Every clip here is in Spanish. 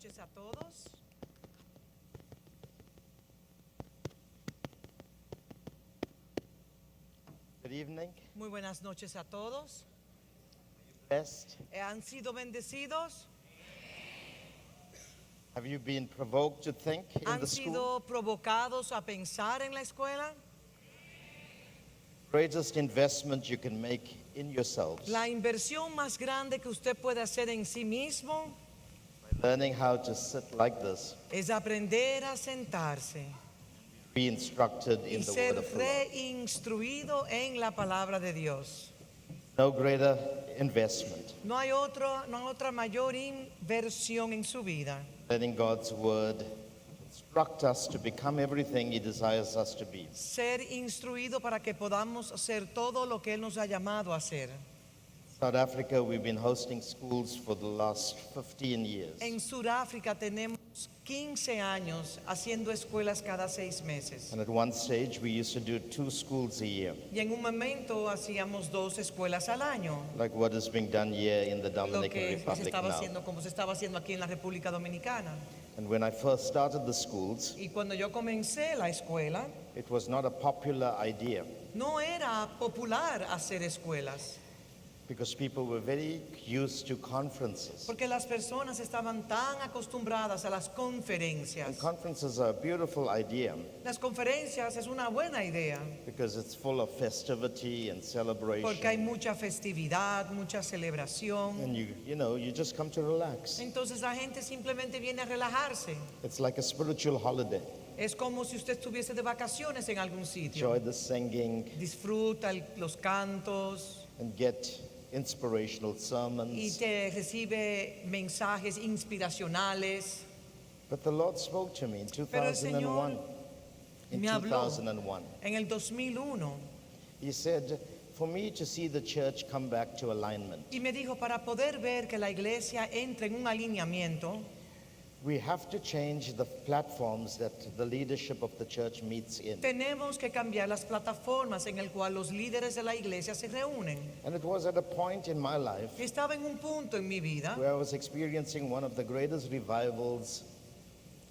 noches a todos. Good evening. Muy buenas noches a todos. Blessed. ¿Han sido bendecidos? Have you been provoked to think in ¿Han the school? sido provocados a pensar en la escuela? Greatest investment you can make in yourselves. La inversión más grande que usted puede hacer en sí mismo Learning how to sit like this, es aprender a sentarse be instructed y in the ser word of the Lord. reinstruido en la palabra de Dios. No greater investment. No hay otra mayor inversión en su vida. Letting God's word instruct us to become everything He desires us to be. Ser instruido para que podamos hacer todo lo que Él nos ha llamado a hacer. South Africa, we've been hosting schools for the last 15 years. En Sudáfrica tenemos 15 años haciendo escuelas cada 6 meses. And at one stage, we used to do 2 schools a year, Y en un momento hacíamos 2 escuelas al año. like what is being done here in the Lo Dominican que se Republic estaba now. haciendo, como se estaba haciendo aquí en la República Dominicana. And when I first started the schools, Y cuando yo comencé la escuela, it was not a popular idea no era popular hacer escuelas, because people were very used to conferences. porque las personas estaban tan acostumbradas a las And conferencias. conferences are a beautiful idea Las conferencias es una buena idea, because it's full of festivity and porque hay celebration. mucha festividad, mucha celebración. And you just come to relax. Entonces la gente simplemente viene a relajarse. It's like a spiritual holiday. Es como si usted estuviese de vacaciones en algún sitio. Enjoy the singing Disfruta los cantos and get inspirational y sermons. te recibe mensajes inspiracionales. But the Lord spoke to me in Pero el Señor 2001. In me habló 2001. en el 2001 He said, for me to see the church come back to alignment, y me dijo, para poder ver que la iglesia entre en un alineamiento, we have to change the platforms that the leadership of the church meets in. tenemos que cambiar las plataformas en el cual los líderes de la iglesia se reúnen. And it was at a point in my life Estaba en un punto en mi vida where I was experiencing one of the greatest revivals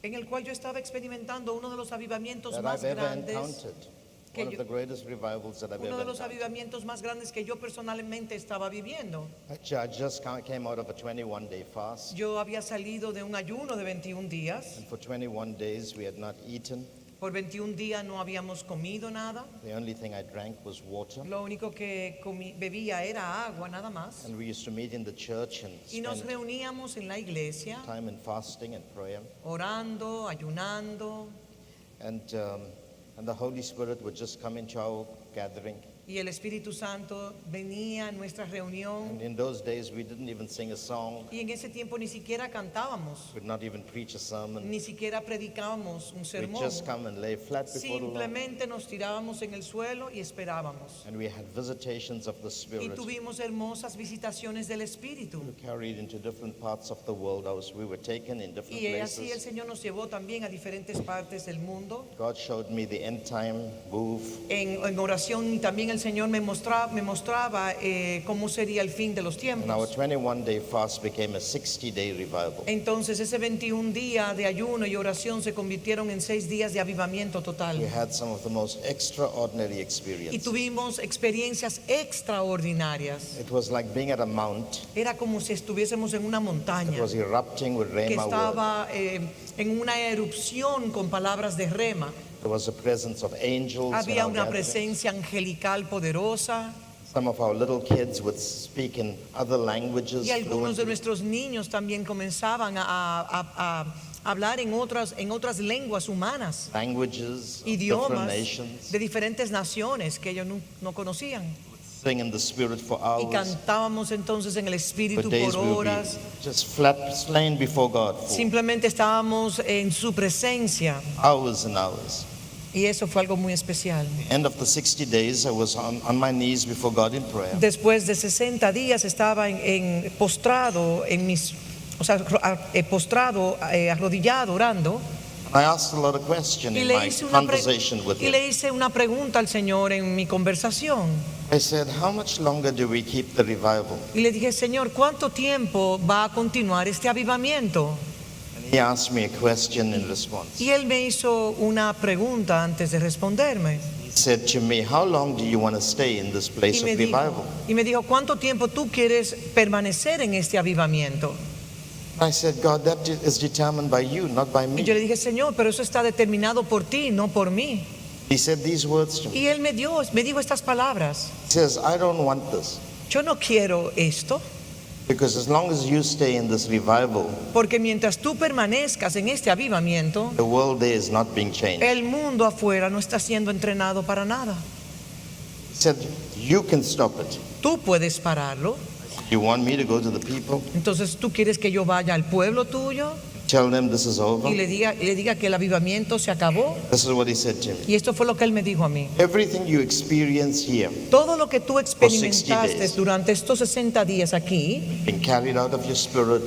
en el cual yo estaba experimentando uno de los avivamientos that más I've ever grandes, encountered. que One of yo- the greatest revivals that I've uno ever de los encountered. avivamientos más grandes que yo personalmente estaba viviendo. Actually, I just came out of a 21-day fast. Yo había salido de un ayuno de 21 días. And for 21 days, we had not eaten. Por 21 días no habíamos comido nada. The only thing I drank was water. Lo único que bebía era agua, nada más. And we used to meet in the church and Y nos spend reuníamos en la iglesia, time in fasting and prayer. orando, ayunando. And the Holy Spirit would just come into our gathering. Y el Espíritu Santo venía a nuestra reunión. And in those days, we didn't even sing a song. Y en ese tiempo ni siquiera cantábamos, We would not even preach a sermon. ni siquiera predicábamos un We'd sermón. just come and lay flat before the Lord. Simplemente nos tirábamos en el suelo y esperábamos. And we had visitations of the Y Spirit tuvimos hermosas visitaciones del Espíritu. carried into different parts of the world. We were taken in different Y así el places. Señor nos llevó también a diferentes partes del mundo. God showed me the end time move. En oración y también el Señor me mostraba cómo sería el fin de los And our tiempos. 21-day fast became a 60-day revival. Entonces ese 21 días de ayuno y oración se convirtieron en 6 días de avivamiento We total. had some of the most extraordinary Y experiences. tuvimos experiencias extraordinarias. It was like being at a mount. Era como si estuviésemos en una It montaña was erupting with que Rhema word. estaba en una erupción con palabras de rema. There was a presence of angels. in Había our una gatherings. presencia angelical poderosa. Some of our little kids would speak in other languages. Y algunos de fluently. nuestros niños también comenzaban a hablar en otras lenguas humanas, Languages of different idiomas nations. de diferentes naciones que ellos no conocían. Sing in the Spirit for Y hours. cantábamos entonces en el For Espíritu days por we would horas. be just flat slain before God for Simplemente estábamos en su presencia. hours and hours. Y eso fue algo muy especial. End of the 60 days, I was on my knees before God in prayer. Después de 60 días estaba postrado postrado, arrodillado, orando. I asked the Lord a question Y in le my hice conversation with Him. una pregunta al Señor en mi conversación. I said, how much longer do we keep the revival? Y le dije, Señor, ¿cuánto tiempo va a continuar este avivamiento? And He asked me a question in response. Y él me hizo una pregunta antes de responderme. He said to me, how long do you want to stay in this place Y of me dijo, revival? ¿cuánto tiempo tú quieres permanecer en este avivamiento? I said, God, that is determined by you, not by Y yo le me. dije, Señor, pero eso está determinado por ti, no por mí. He said these words to me. Y él me dijo estas palabras. He says, I don't want this. Yo no quiero esto, Because as long as you stay in this revival, porque mientras tú permanezcas en este avivamiento, the world there is not being changed. el mundo afuera no está siendo entrenado para nada. He said, you can stop it. Tú puedes pararlo. You want me to go to the people, Entonces tú quieres que yo vaya al pueblo tuyo tell them this is over? y le diga que el avivamiento se acabó. This is what he said to me. Y esto fue lo que él me dijo a mí. Everything you experience here, Todo lo que tú 60 experimentaste days. durante estos 60 días aquí being carried out of your spirit,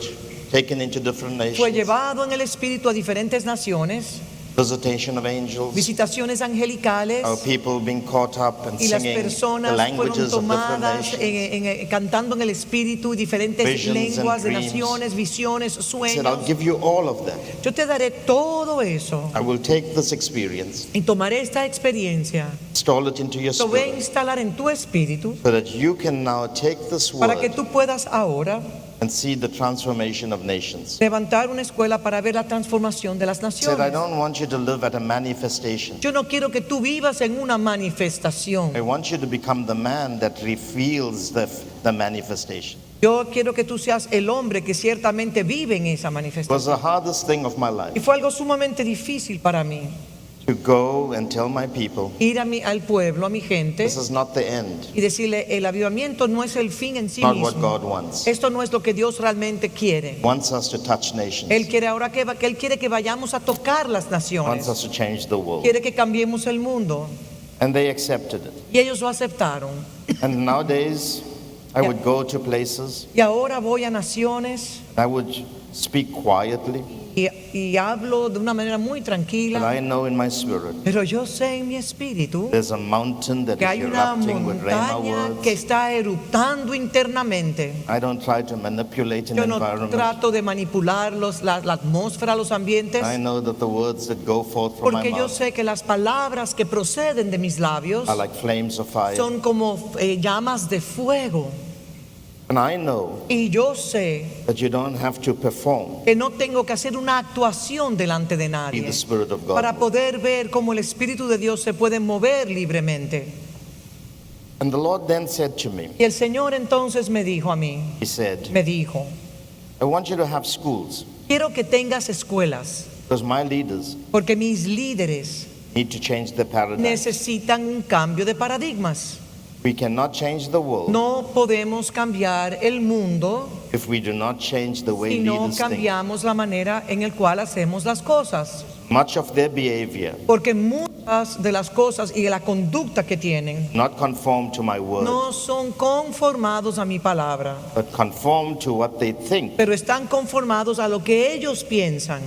taken into different fue nations, llevado en el espíritu a diferentes naciones, visitation of angels, visitaciones angelicales, our people being caught up and y las singing the personas fueron languages of different tomadas nations. cantando en el espíritu diferentes Visions and lenguas de dreams. naciones, visiones, He said, I'll sueños. give you all of that. Yo te daré todo eso I will take this experience, y tomaré esta experiencia, install it into your lo voy a spirit, instalar en tu espíritu so that you can now take this para que word tú puedas ahora and see the transformation of nations. levantar una escuela para ver la transformación de las He said, I naciones. don't want you to live at a manifestation. Yo no quiero que tú vivas en una manifestación. I want you to become the man that reveals the manifestation. Yo quiero que tú seas el hombre que ciertamente vive en esa It was manifestación. the hardest thing of my life Y fue algo sumamente difícil para mí to go and tell my people, ir al pueblo, a mi gente, this is not the end, y decirle, el avivamiento no es el fin en sí not what mismo. God wants. Esto no es lo que Dios realmente quiere. He wants us to touch nations. Él quiere ahora que Él quiere que vayamos a tocar las He wants naciones. us to change the world. Quiere que cambiemos el mundo. And they accepted it. Y ellos lo aceptaron. And nowadays, I would go to places, Y ahora voy a naciones I would speak quietly, y hablo de una manera muy but tranquila. I know in my spirit Pero yo sé en mi espíritu there's a mountain that que is hay una erupting with Rhema montaña que words. está eruptando internamente. I don't try to manipulate an Yo no environment. trato de manipular la atmósfera, los ambientes, I know that the words that go forth from my porque yo mouth sé que las palabras que proceden de mis labios are like flames of fire. son como llamas de fuego. And I know Y yo sé that you don't have to perform que no tengo que hacer una actuación delante de be nadie the Spirit of God. para poder ver cómo el Espíritu de Dios se puede mover libremente. And the Lord then said to me, Y el Señor entonces me dijo a mí, He said, me dijo, I want you to have schools quiero que tengas escuelas, because my leaders porque mis líderes need to change the paradigm. necesitan un cambio de paradigmas. We cannot change the world No podemos cambiar el mundo if we do not change the way si no leaders think. cambiamos la manera en la cual hacemos las cosas. Much of their behavior Porque muchas de las cosas y de la conducta que tienen not conform to my word, no son conformados a mi palabra, but conform to what they think pero están conformados a lo que ellos piensan,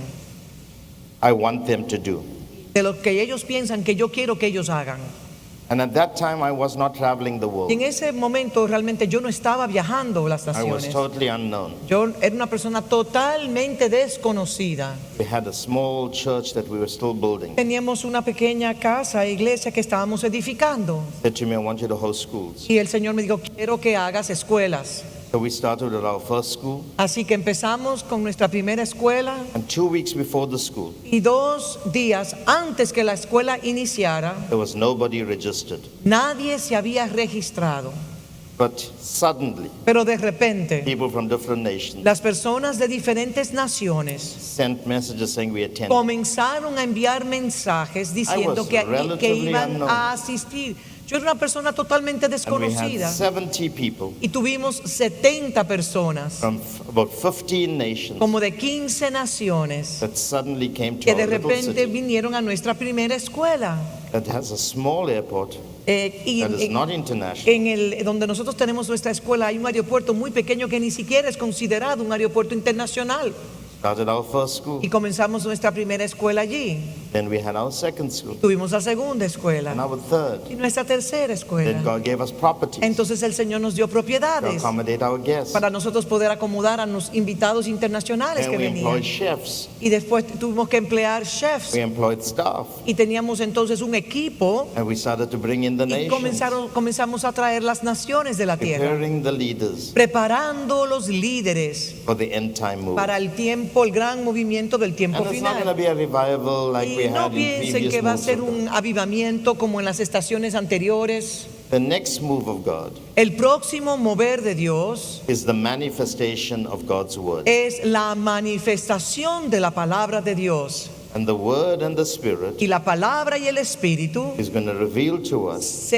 I want them to do. de lo que ellos piensan que yo quiero que ellos hagan. And at that time, I was not traveling the world. Y en ese momento realmente yo no estaba viajando las I was naciones. totally unknown. Yo era una persona totalmente desconocida. We had a small church that we were still building. Teníamos una pequeña casa, iglesia que estábamos edificando. He said to me, I want you to host schools. Y el Señor me dijo, quiero que hagas escuelas. So we started at our first school, Así que empezamos con nuestra primera escuela and 2 weeks before the school, y 2 días antes que la escuela iniciara, there was nobody registered. nadie se había registrado. But suddenly, Pero de repente, people from different nations las personas de diferentes naciones sent messages saying we attend. comenzaron a enviar mensajes diciendo was que relatively iban unknown. a asistir. Yo era una persona totalmente And we had desconocida 70 people y tuvimos 70 personas, from about 15 nations como de 15 naciones, that suddenly came to que our de little repente city vinieron a nuestra primera escuela. that has a small airport Y that is not international. donde nosotros tenemos nuestra escuela hay un aeropuerto muy pequeño que ni siquiera es considerado un aeropuerto internacional. Started our first school. Y comenzamos nuestra primera escuela allí. Then we had our second school Tuvimos la segunda and escuela our third. y nuestra tercera Then escuela. God gave us properties Entonces el Señor nos dio to propiedades accommodate our guests. para nosotros poder acomodar a los invitados internacionales And que we venían. employed chefs. Y después tuvimos que emplear chefs We employed staff. y teníamos entonces un equipo And we started to bring in the y nations, comenzamos a traer las naciones de la tierra, preparing the leaders preparando los líderes for the end time move. para el tiempo, el gran movimiento del tiempo And it's not going to final. be a revival like we Y no had in piensen previous que va a moves ser of God. un avivamiento como en las estaciones anteriores. The next move of God El próximo mover de Dios is the manifestation of God's word. es la manifestación de la palabra de Dios. And the word and the spirit Y la palabra y el espíritu is going to reveal to us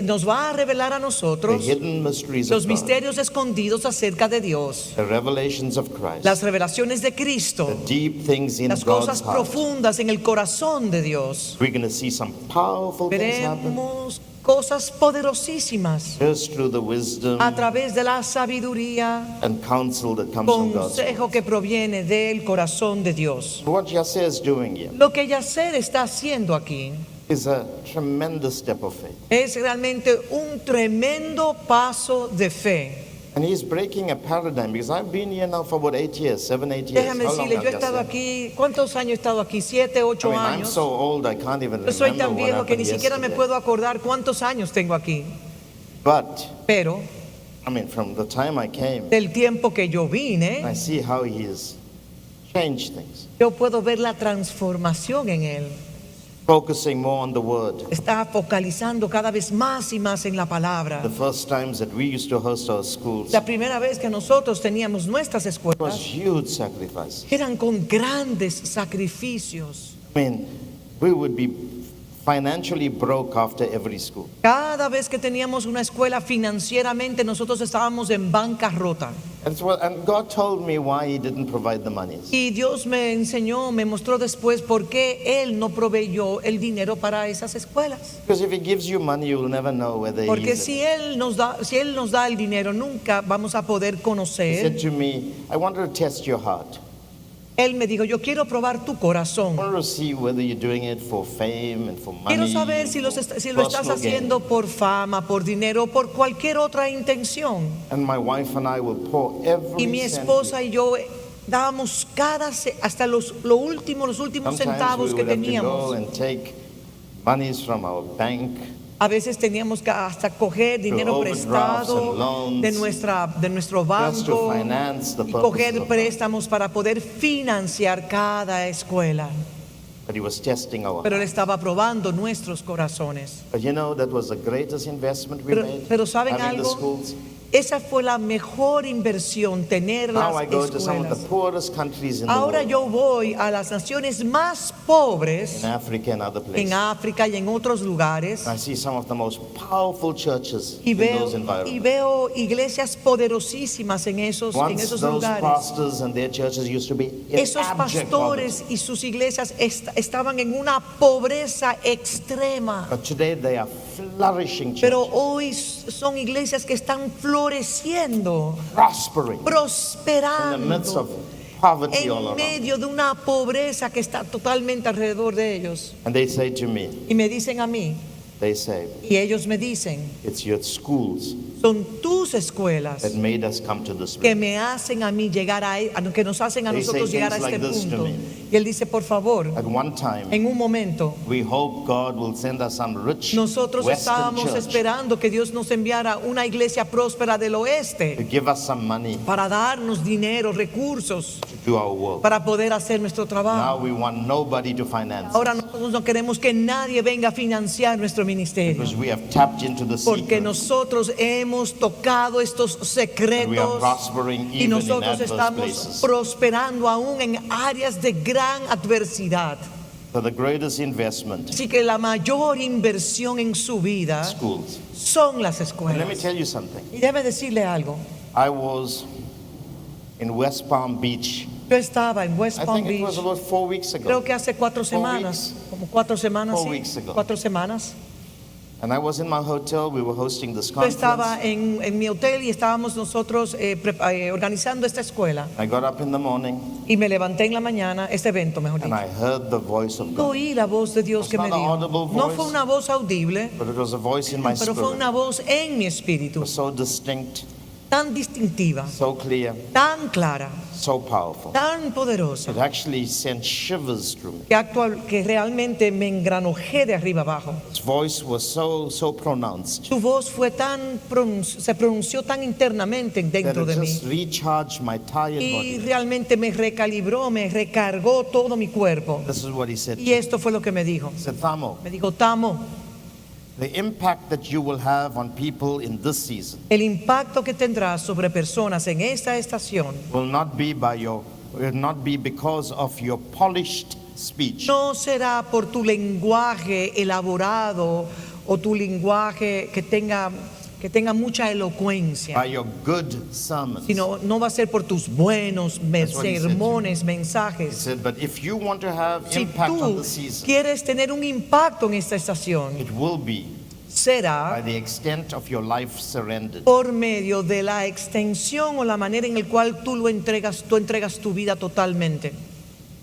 nos va a revelar a the nosotros hidden mysteries los of God, misterios escondidos acerca de Dios, the revelations of Christ, las revelaciones de Cristo, the deep things in las God's cosas heart. profundas en el corazón de Dios. We're going to see some powerful things happen Veremos cosas poderosísimas just through the wisdom a través de la sabiduría, and counsel that comes from God's word. consejo que proviene del corazón de Dios. What Yasser is doing here Lo que Yacer está haciendo aquí is a tremendous step of faith. es realmente un tremendo paso de fe. And he's breaking a paradigm because I've been here now for about 8 years, 7, 8 years. Déjame How long decirle, have yo he you estado said? aquí, ¿cuántos años he estado aquí? 7, I 8 mean, I'm años. so old I can't even Yo soy remember tan what viejo que ni happened siquiera me yesterday. puedo acordar cuántos años tengo aquí. But, Pero I mean, from the time I came, del tiempo que yo vine, I see how he has changed things, yo puedo ver la transformación en él. focusing more on the word. Está focalizando cada vez más y más en la palabra. The first times that we used to host our schools, La primera vez que nosotros teníamos nuestras it was escuelas huge sacrifice. eran con grandes sacrificios. I mean, we would be financially broke after every school. Cada vez que teníamos una escuela financieramente nosotros estábamos en bancarrota. And God told me why he didn't provide the monies. Y Dios me enseñó, me mostró después por qué Él no proveyó el dinero para esas escuelas. Because if he gives you money, you will never know whether Porque he si Él nos da el dinero, nunca vamos a poder He conocer. said to me, I want to test your heart. Él me dijo, yo quiero probar tu corazón. I want to see whether you're doing it for fame and for money. Quiero saber si lo for estás personal gain. haciendo por fama, por dinero, por cualquier otra intención. And my wife and I will pour every Y mi cent esposa y yo dábamos hasta los últimos Sometimes centavos we que would have to go teníamos. and take monies from our bank. A veces teníamos que hasta coger dinero overdrafts prestado and loans de nuestro just to banco finance the y purposes coger of préstamos para poder financiar cada escuela. But he was testing our Pero él hearts. estaba probando nuestros corazones. But you know, that was the greatest investment we made, Pero ¿saben having the algo? schools. Esa fue la mejor inversión, tener Now las I go to some of escuelas. the poorest countries in the Ahora world, yo voy a las naciones más pobres in Africa and other places. en África y en otros lugares I see some of the most powerful churches y in those veo environments. iglesias poderosísimas en esos Once those lugares. pastors and their churches used to be in Esos abject pastores y sus iglesias estaban en una pobreza extrema. poverty. But today they are flourishing Pero churches, hoy son iglesias que están floreciendo, prospering in the midst of prosperando poverty all en around. medio de una pobreza que está totalmente alrededor de ellos. And they say to me, Y me dicen a mí, they say, y ellos me dicen, it's your schools son tus escuelas that made us come to this que place. me hacen a mí llegar que nos hacen a They nosotros say llegar a things este like this to punto. me. Y él dice, por favor, At one time, en un momento, we hope God will send us some rich nosotros Western estábamos church esperando que Dios nos enviara una iglesia próspera del to oeste give us some money para darnos dinero, recursos, to do our work. para poder hacer nuestro Now trabajo. we want nobody to finance Ahora us nosotros no queremos que nadie venga a financiar nuestro ministerio, because we have tapped into the porque secret nosotros hemos tocado estos and we are secretos prospering y even in nosotros adverse estamos places. prosperando aún en áreas de gran adversidad. So the greatest investment, Así que la mayor inversión en su vida schools. son las And let me escuelas. tell you something. Y déjame decirle algo. I was in West Palm Beach. Yo estaba en West I Palm think it was Beach, about 4 weeks ago. creo que hace 4 semanas, como 4 semanas, 4 sí, weeks ago. 4 semanas. And I was in my hotel. We were hosting this Yo conference. estaba en mi hotel y estábamos nosotros organizando esta escuela. I got up in the morning Y me levanté en la mañana, este evento mejor and dicho. I heard the voice of God. Oí la voz de Dios It's que me not an dijo. audible No voice. fue una voz audible, But it was a voice in my pero fue spirit. una voz en mi It espíritu, was so distinct, tan distintiva, so clear, tan clara, so powerful. tan poderosa, It actually sent shivers through me. que realmente me engranojé de arriba abajo. His voice was so pronounced Su voz fue se pronunció tan internamente that dentro it de mí. just recharged my tired Y body. realmente me recalibró, me recargó todo mi cuerpo. This is what he said. Y esto fue lo que me dijo. He said, Thamo, Me dijo, Tamo, the impact that you will have on people in this season el impacto que tendrás sobre personas en esta estación will not be because of your polished speech, no será por tu lenguaje elaborado o tu lenguaje que tenga mucha elocuencia, by your good sermons. sino no va a ser por tus buenos That's what he said to sermones, He mensajes. said, but if you want to have Si impact on tú the season, quieres tener un impacto en esta estación, it will be by será the extent of your life surrendered. por medio de la extensión o la manera en la cual tú entregas tu vida totalmente.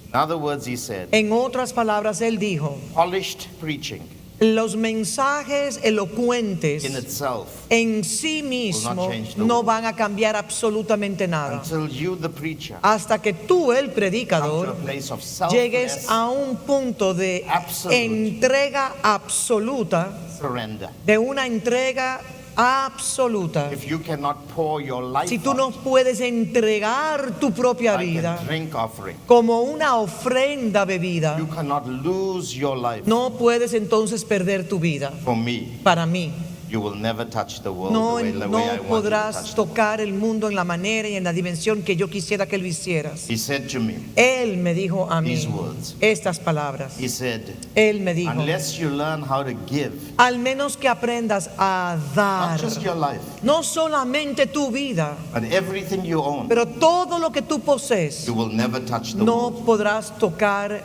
In other words, he said, En otras palabras, él dijo, polished preaching los mensajes elocuentes in itself, en sí mismo change the no world. van a cambiar absolutamente nada until you, the preacher, hasta que tú, el come to a predicador, place of llegues selfless a un punto de Absolute. entrega absoluta, surrender. de una entrega absoluta. If you cannot pour your life Si tú no out puedes entregar tu propia like vida a drink offering, como una ofrenda bebida, you cannot lose your life. no puedes entonces perder tu vida. For me, Para mí, you will never touch the world no, the way I no want you to podrás touch it. tocar el mundo en la manera y en la dimensión que yo quisiera que lo hicieras. He said to me, Él me dijo a mí These words. estas palabras. he said, Él me dijo, unless you learn how to give, al menos que aprendas a dar, not just your life, no solamente tu vida, but everything you own, pero todo lo que tú posees, you will never touch the no world. podrás tocar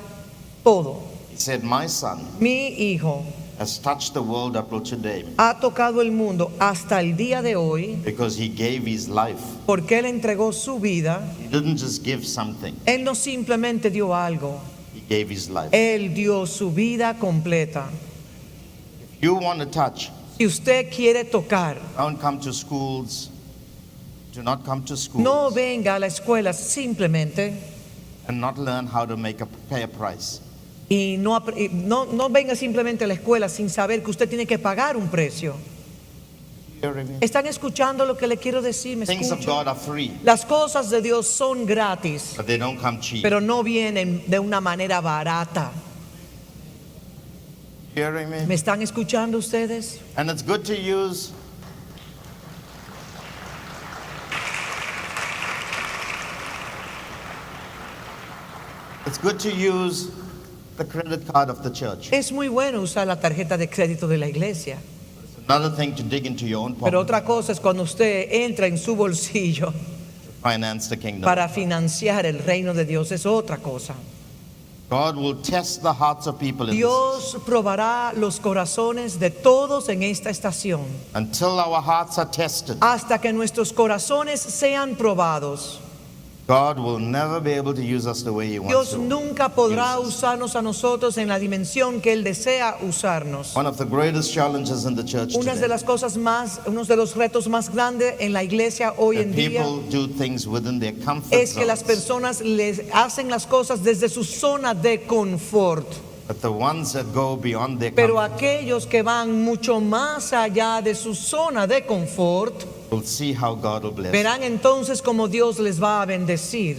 todo. He said, my son Mi hijo has touched the world up till today ha tocado el mundo hasta el día de hoy because he gave his life. porque él entregó su vida. He didn't just give something, Él no simplemente dio algo, he gave his life. él dio su vida completa. If you want to touch, Si usted quiere tocar, don't come to schools. Do not come to schools no venga a la escuela simplemente and not learn how to pay a price. y no venga simplemente a la escuela sin saber que usted tiene que pagar un precio. Hearing me? ¿Están escuchando lo que le quiero decir? ¿Me Things of escuchan? God are free, Las cosas de Dios son gratis, but they don't come cheap. pero no vienen de una manera barata. Hearing ¿Me me? están escuchando ustedes? And it's good to use the credit card of the church. Es muy bueno usar la tarjeta de crédito de la iglesia, It's another thing to dig into your own pero pocket otra cosa es cuando usted entra en su bolsillo to finance the kingdom. para financiar el reino de Dios. Es otra cosa. God will test the hearts of people in this Dios probará los corazones de todos en esta estación until our hearts are tested. hasta que nuestros corazones sean probados. God will never be able to use us the way He wants Dios to. nunca podrá use us. usarnos a nosotros en la dimensión que Él desea usarnos. One of the greatest challenges in the church Una de today, las cosas más, uno de los retos más grandes en la iglesia hoy that en día people do things within their comfort es que las zones, personas les hacen las cosas desde su zona de confort. but the ones that go beyond their Pero comfort aquellos que van mucho más allá de su zona de confort, will see how God will bless. verán entonces cómo Dios les va a bendecir.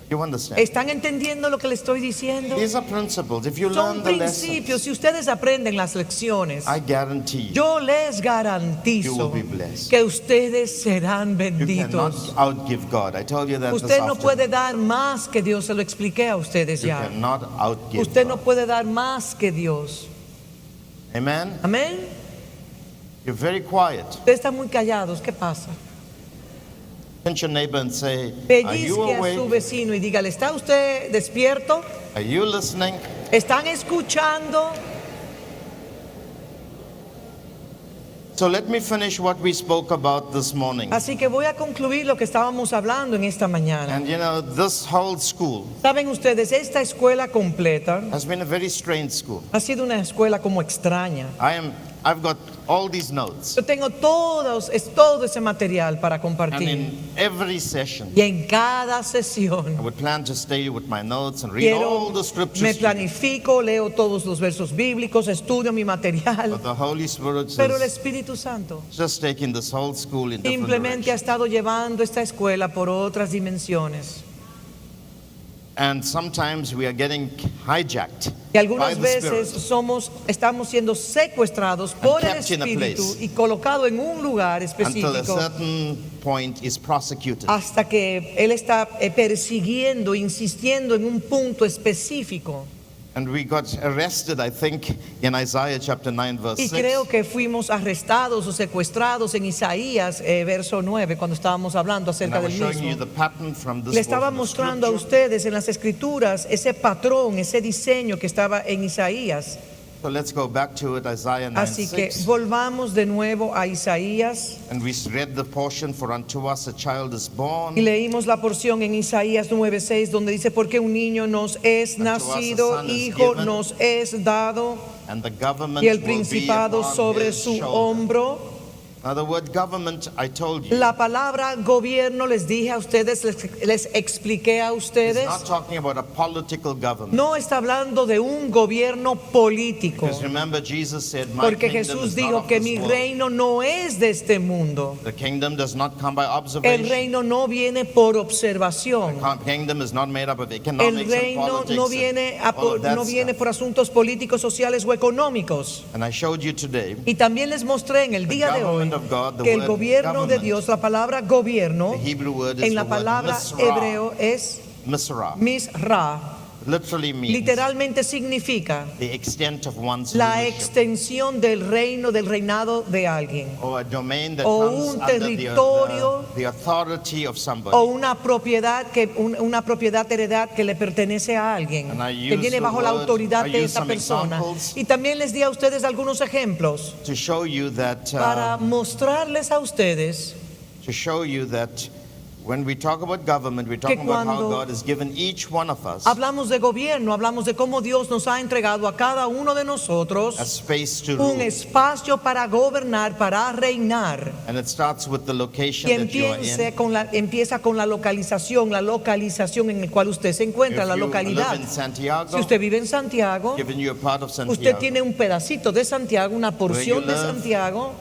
You understand? ¿Están entendiendo lo que les estoy diciendo? These are principles. If you Son learn the principios. lessons, Si ustedes aprenden las lecciones, I guarantee you, yo les you garantizo will be blessed. que ustedes serán You cannot benditos. outgive God. I told you that this Usted no afternoon. puede dar más que Dios, se lo expliqué a ustedes You ya. cannot outgive Usted no God. puede dar más que Dios. Amen? Amén. You're very quiet. Ustedes están muy callados, ¿qué pasa? Pinch your neighbor and say, are you Pellizque a su awake? vecino y dígale, ¿está usted despierto? Are you listening? ¿Están escuchando? So let me finish what we spoke about this morning. Así que voy a concluir lo que estábamos hablando en esta mañana. And you know, this whole school Saben ustedes, esta escuela completa has been a very strange school. ha sido una escuela como extraña. I've got all these notes. Yo tengo todo ese material para And compartir. in every session, Y en cada I sesión would plan to stay with my notes and read all the me scriptures. planifico, leo todos los versos bíblicos, estudio mi material. But the Holy Spirit Pero el says, Espíritu Santo just taking this whole school in different simplemente ha directions. estado llevando esta escuela por otras dimensiones. And sometimes we are getting hijacked Y by algunas the veces Spirit estamos siendo secuestrados por el kept in a Espíritu place y colocados en un lugar until a específico certain point is prosecuted. hasta que Él está persiguiendo, insistiendo en un punto específico. And we got arrested, I think, in Isaiah chapter 9, verse Y 6. creo que fuimos arrestados o secuestrados en Isaías, verso 9, cuando estábamos hablando And acerca I was del showing you mismo. the pattern from this Le estaba portion of mostrando a scripture. ustedes en las escrituras ese patrón, ese diseño que estaba en Isaías. So let's go back to it, Isaiah 9, Así que 6. volvamos de nuevo a Isaías And we read the portion, for unto us a child is born, y leímos la porción en Isaías 9:6 donde dice, porque un niño nos es Unto us a nacido, son is hijo given, nos es dado, and the government y el will be principado upon sobre his su shoulder. hombro. Now the word government, I told you, La palabra gobierno, les dije a ustedes, les expliqué a is ustedes, not talking about a political government. no está hablando de un gobierno político, Because remember, Jesus said, my porque kingdom Jesús is not dijo of que this mi world. reino no es de este mundo. The kingdom does not come by El observation. reino no viene por The observación. kingdom is not made up of El economics and reino politics no viene, and all of that no viene stuff. por asuntos políticos, sociales o económicos. And I showed you today, Y también les mostré en el día de hoy government of God, the que el word gobierno de government, Dios, la palabra gobierno, the Hebrew word is en the la word palabra misra. hebreo es Misra. misra. Literally means Literalmente significa the extent of one's la leadership, extensión del reino, del reinado de alguien, or a domain that o comes un under territorio, the authority of somebody. o una propiedad una propiedad heredad que le pertenece a alguien, And I que use viene the bajo la word- autoridad I de use esa some persona. examples. Y también les di a ustedes algunos ejemplos to show you that para mostrarles a ustedes when we talk about government, we're talking about how cuando God has given each one of us hablamos de gobierno, hablamos de cómo Dios nos ha entregado a cada uno de nosotros a space to un rule. espacio para gobernar, para reinar. And it starts with the location Y that you are in. empieza con la localización en la cual usted se encuentra, If la you localidad. live in Santiago, Si usted vive en Santiago, given you a part of usted Santiago, tiene un pedacito de Santiago, una porción de live, Santiago.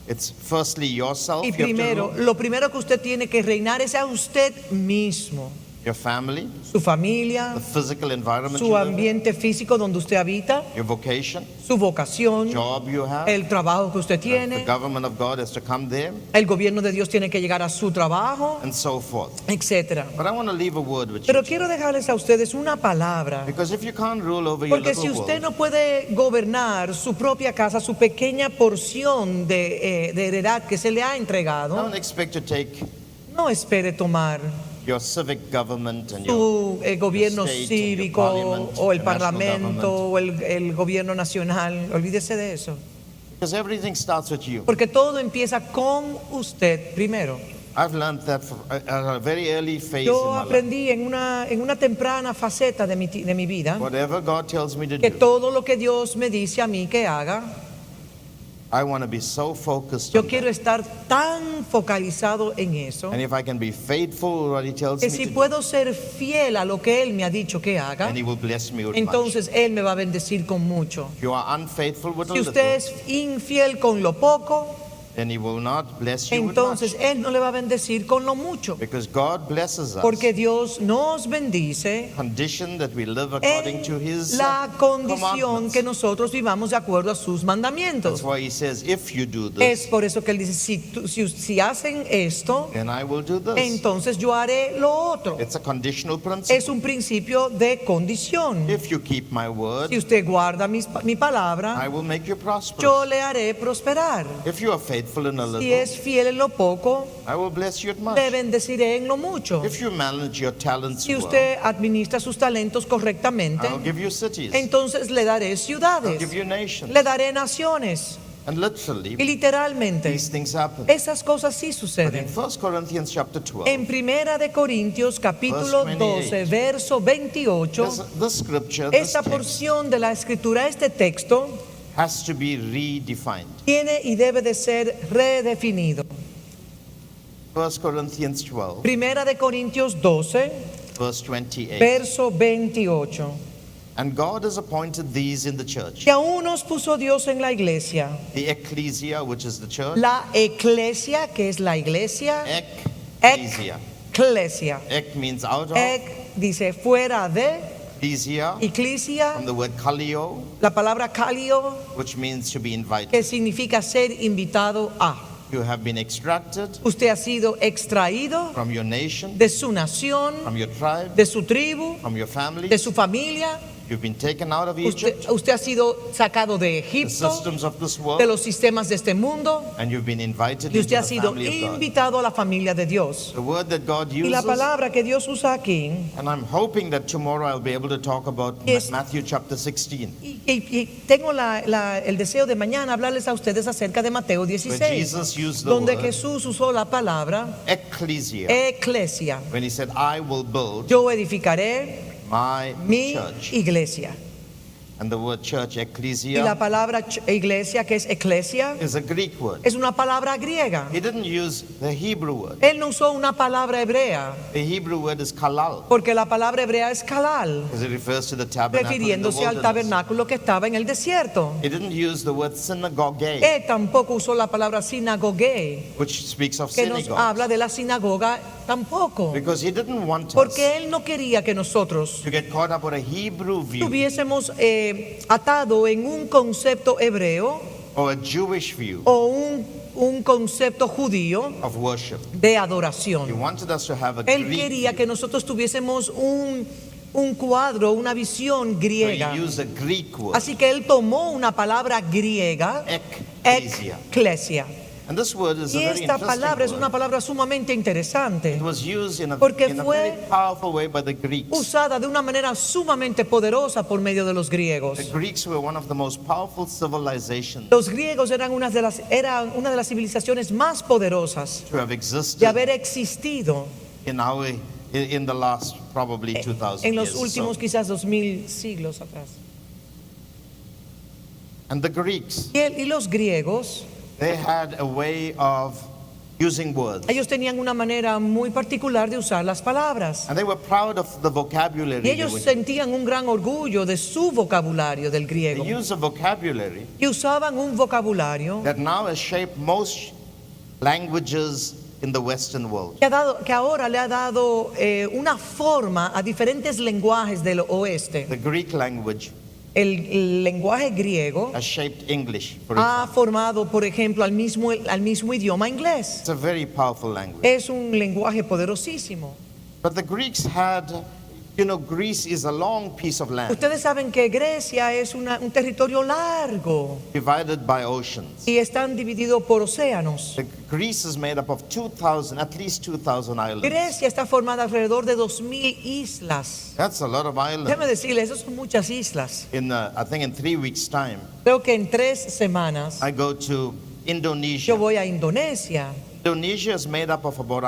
it's firstly yourself, Y you have to primero, rule, lo primero que usted tiene que reinar es a usted mismo, your family, su familia, the physical environment su you live in, ambiente físico donde usted habita, your vocation, su vocación, job you have. el trabajo que usted The tiene. government of God has to come there, El gobierno de Dios tiene que llegar a su trabajo, and so forth. etcétera. But I want to leave a word with Pero you. quiero dejarles a ustedes una palabra, Because if you can't rule over your porque si little usted world, no puede gobernar su propia casa, su pequeña porción de heredad que se le ha entregado, don't expect to take no espere tomar your civic government and your su gobierno state and your cívico parliament, o el your national parlamento government. o el gobierno nacional. Olvídese de eso, Because everything starts with you. porque todo empieza con usted primero. I've learned that at a very early phase in Yo my life. aprendí en una temprana faceta de mi vida Whatever God tells me to que do, todo lo que Dios me dice a mí que haga, I want to be so focused yo on quiero that. estar tan focalizado en eso, And if I can be faithful to what He tells que me si to do, puedo ser fiel a lo que Él me ha dicho que haga, then He will bless me with much. entonces Él me va a bendecir con mucho. If you are unfaithful with a Si little, usted es infiel con lo poco, then He will not bless you with entonces much. Él no le va a bendecir con lo mucho, Because God blesses us, porque Dios nos bendice condition that we live according to en His la condición commandments. que nosotros vivamos de acuerdo a sus mandamientos. That's why He says, if you do this, Es por eso que Él dice, si hacen esto, then I will do this. entonces yo haré lo otro. It's a conditional principle. Es un principio de condición. If you keep my word, Si usted guarda mi palabra, I will make you prosperous. yo le haré prosperar. If you are faithful in a Si little, es fiel en lo poco, I will bless you at much. le bendeciré en lo mucho. If you manage your talents Si well, usted administra sus talentos correctamente, I'll give you cities. entonces le daré I'll ciudades, give you nations. le daré naciones. And literally, Y literalmente, these things happen. esas cosas sí But in suceden. 1 Corinthians chapter 12, En Primera de Corintios, capítulo Verse 12, 28. verso 28, this scripture, this esta text, porción de la escritura, este texto, has to be redefined. tiene y debe de ser redefinido. 1 Corinthians 12, Primera de Corintios 12, verse 28. verso 28. And God has appointed these in the church, Que aún nos puso Dios en la iglesia. the ecclesia, which is the church. La eclesia, que es la iglesia. Ecclesia. Eclesia. Ek means out of. Ec dice fuera de. Ecclesia, Eclesia, from the word kalio, la palabra kalio, which means to be invited. que significa ser invitado a. You have been extracted Usted ha sido extraído from your nation, de su nación, from your tribe, de su tribu, from your family. de su familia. You've been taken out of Egypt, Usted ha sido sacado de the Egipto, systems of this world, de los sistemas de este mundo, and you've been invited y into usted ha the sido family of God. invitado a la familia de Dios. The word that God Y la uses, palabra que Dios usa aquí, and I'm hoping that tomorrow I'll be able to talk about Yes. Matthew chapter 16, y tengo el deseo de mañana hablarles a ustedes acerca de Mateo where 16, Jesus used the donde word Jesús usó la palabra ecclesia, eclesia. when he said, I will build Yo edificaré my mi church. iglesia. And the word church, Y la ecclesia, palabra iglesia, que es eclesia, is a Greek word. es una palabra griega. He didn't use the Hebrew word. Él no usó una palabra hebrea, The Hebrew word is kalal, porque la palabra hebrea es kalal, because it refers to the tabernacle in the refiriéndose al wilderness. tabernáculo que estaba en el desierto. He didn't use the word synagogue, Él tampoco usó la palabra sinagogue, which speaks of que nos synagogues, habla de la sinagoga tampoco, because he didn't want us porque Él no quería que nosotros to get caught up with a Hebrew view estuviésemos atados en un concepto hebreo or a Jewish view o un concepto judío of worship. de He adoración. wanted us to have a Él Greek quería view. que nosotros tuviésemos un cuadro, una visión So griega. he used a Greek word, Así que él tomó una palabra griega, ecclesia. eclesia. And this word is a Y very esta interesting palabra es una word. palabra sumamente interesante, It was used in a Porque very fue powerful way by the Greeks. usada de una manera sumamente poderosa por medio de los griegos. The Greeks were one of the most powerful civilizations Los griegos eran una de las civilizaciones más poderosas to have de existed haber existido in the last probably 2,000 en los years. últimos So, quizás 2000 siglos atrás. and the Greeks, Y los griegos, they had a way of using words. ellos tenían una manera muy particular de usar las palabras. And they were proud of the vocabulary. Y They ellos would- sentían un gran orgullo de su vocabulario del They griego. use a vocabulary Y usaban un vocabulario that now has shaped most languages in the Western world. que ahora le ha dado una forma a diferentes lenguajes del oeste. The Greek language El lenguaje griego has shaped English, for ha example. formado, por ejemplo, al mismo idioma inglés. It's a very powerful language. Es un lenguaje poderosísimo. But the Greeks had, Greece is a long piece of land Ustedes saben que Grecia es un territorio largo divided by oceans. y están divididos por océanos. Greece is made up of at least 2,000 islands. Grecia está formada alrededor de 2000 islas. That's a lot of islands. Déjame decirles, esas son muchas islas. I think in 3 weeks' time, Creo que en 3 semanas I go to Indonesia. yo voy a Indonesia. Indonesia is made up of about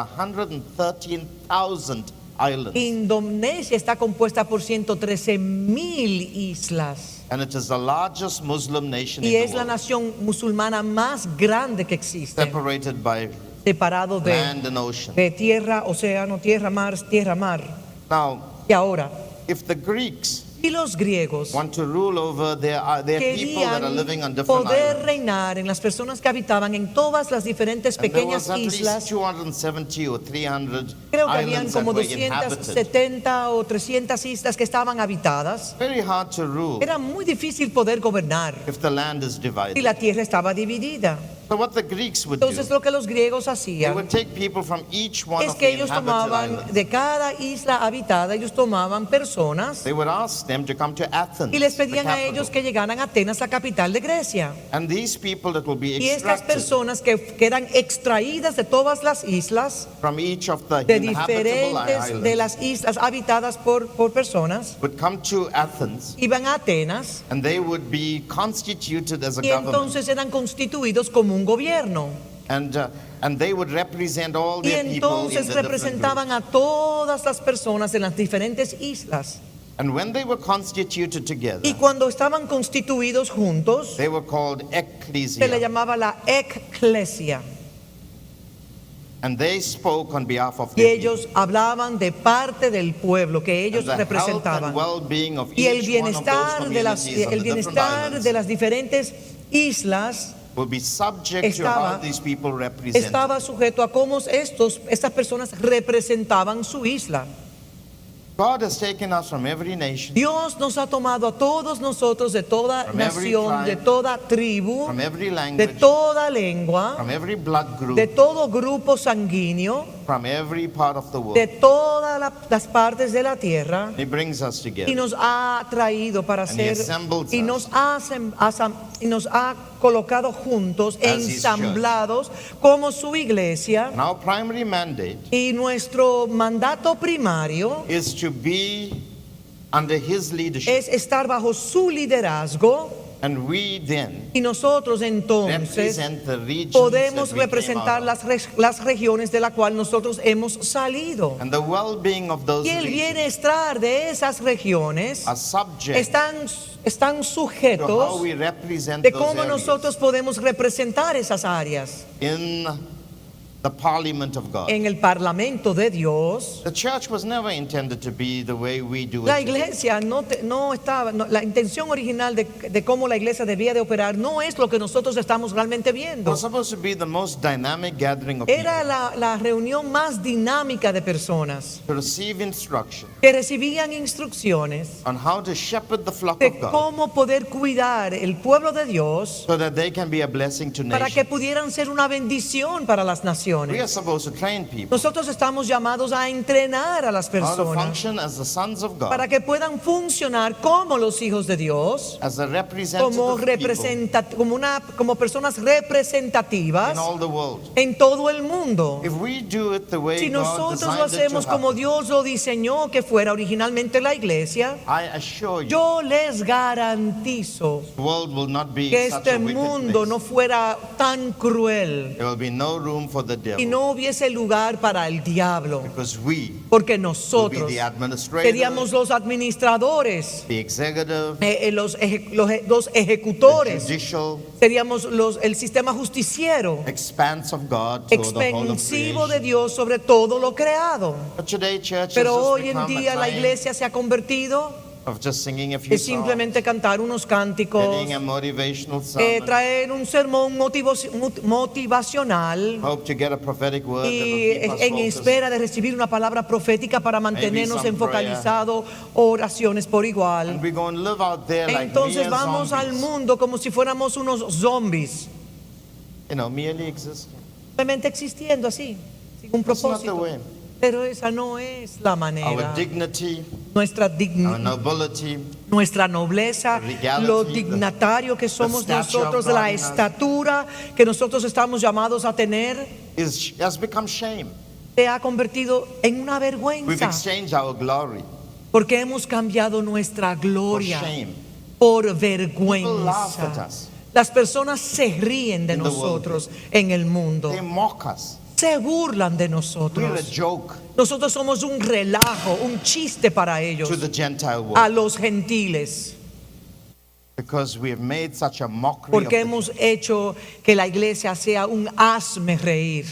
113,000 islands. Indonesia está compuesta por 113,000 islas And it is the largest Muslim nation y in es the la world, nación musulmana más grande que existe, separated by separado land and ocean. de tierra, océano, tierra, mar. Now, Y ahora, if the Greeks y los griegos want to rule over their people that are living on querían different poder islands, reinar en las personas que habitaban en todas las diferentes and there pequeñas was at least islas. 270 or 300 Creo que habían islands that como were inhabited. 270 o 300 islas que estaban habitadas. Very hard to rule Era muy difícil poder gobernar if the land is y divided. la tierra estaba dividida. So what the Greeks would do, Entonces lo que los griegos they hacían would take people from each one es of que the ellos inhabited tomaban islands. de cada isla habitada, ellos tomaban personas They would ask them to come to Athens, y les the pedían a ellos capital. que llegaran a Atenas, la capital de Grecia. And these people that will be Y estas extracted personas que eran extraídas de todas las islas, from each of the de inhabitable diferentes de islands las islas habitadas por personas, would come to Athens, iban a Atenas and they would be constituted as a y government. entonces eran constituidos como un gobierno. And they would represent all Y their people in entonces the different representaban groups. a todas las personas en las diferentes islas. And when they were constituted together, Y cuando estaban constituidos juntos, they were called se le ecclesia. llamaba la eclesia. And they spoke on behalf of Y their ellos hablaban de parte del pueblo que ellos people. And the health and representaban. well-being of Y el each one of those bienestar de las, communities on el the different bienestar islands de las diferentes islas will be subject to how estaba- these people represent. estaba sujeto a cómo estas personas representaban su isla. God has taken us from every nation, Dios nos ha tomado a todos nosotros de toda From every nación, de tribe, toda tribu, from every de language, toda lengua, from every blood group, de todo grupo sanguíneo, from every part of the world. de todas las partes de la tierra, He brings us y together. nos ha traído para And he ser assembles y us. y nos ha colocado juntos, As his ensamblados como su iglesia. And our primary mandate Y nuestro mandato primario is to be under his leadership. es estar bajo su liderazgo, And we then y nosotros entonces represent the regions podemos that we came representar out of. las regiones de la cual nosotros hemos salido. And the well-being of those Y el regions bienestar de esas regiones are subject están to how sujetos we represent de those cómo areas nosotros podemos representar esas áreas in the parliament of God. en el Parlamento de Dios. The church was never intended to be the way we do La it today. iglesia no estaba, la intención original de cómo la iglesia debía de operar no es lo que nosotros estamos realmente It viendo. was supposed to be the most dynamic gathering of Era people la reunión más dinámica de personas to receive instruction que recibían instrucciones on how to shepherd the flock de of God cómo poder cuidar el pueblo de Dios so that they can be a blessing to para que nations. pudieran ser una bendición para las We are naciones. supposed to train people Nosotros estamos llamados a entrenar a las how to personas function as the sons of God, para que puedan funcionar como los hijos de Dios, as a representative people como personas representativas in all the world. en todo el mundo. If we do it the way Si God nosotros lo designed it to hacemos como happen, Dios lo diseñó que fuera originalmente la iglesia, I assure you, yo les garantizo the world will not be que such este a wicked mundo place. no fuera tan cruel There will be no room for the y devil no hubiese lugar para el diablo, because we porque will be nosotros the administrators, seríamos los administradores, the executive, los the ejecutores, judicial seríamos el sistema justiciero expanse of God to the whole of expansivo de creation. Dios sobre todo lo creado. But today, church Pero has just hoy en become día a la time iglesia se ha convertido of just singing a few en songs, simplemente cantar unos cánticos, getting a motivational sermon, traer un sermón motivacional hope to get a prophetic word that y will keep us en focused. espera de recibir una palabra profética para mantenernos some enfocalizados, oraciones por And igual. we're going to live out there like Entonces mere vamos al zombies. mundo como si fuéramos unos zombies, You know, merely existing. simplemente existiendo así, sin un That's not the propósito. way. Pero esa no es la Our manera. dignity, Nuestra our nobility, nuestra nobleza, Regality, lo dignatario que somos the stature nosotros, of God la in us. estatura que nosotros estamos llamados a tener, has become shame. se ha convertido en una We've vergüenza, exchanged our glory porque hemos cambiado nuestra for gloria shame. por People laugh at vergüenza. us. Las personas se ríen de In the world. nosotros en el mundo, They mock us. se burlan de We're a nosotros. joke Nosotros somos un relajo, un chiste para ellos, to the Gentile a world los gentiles. because we have made such a mockery of Porque the hemos hecho que la iglesia sea un hazme reír.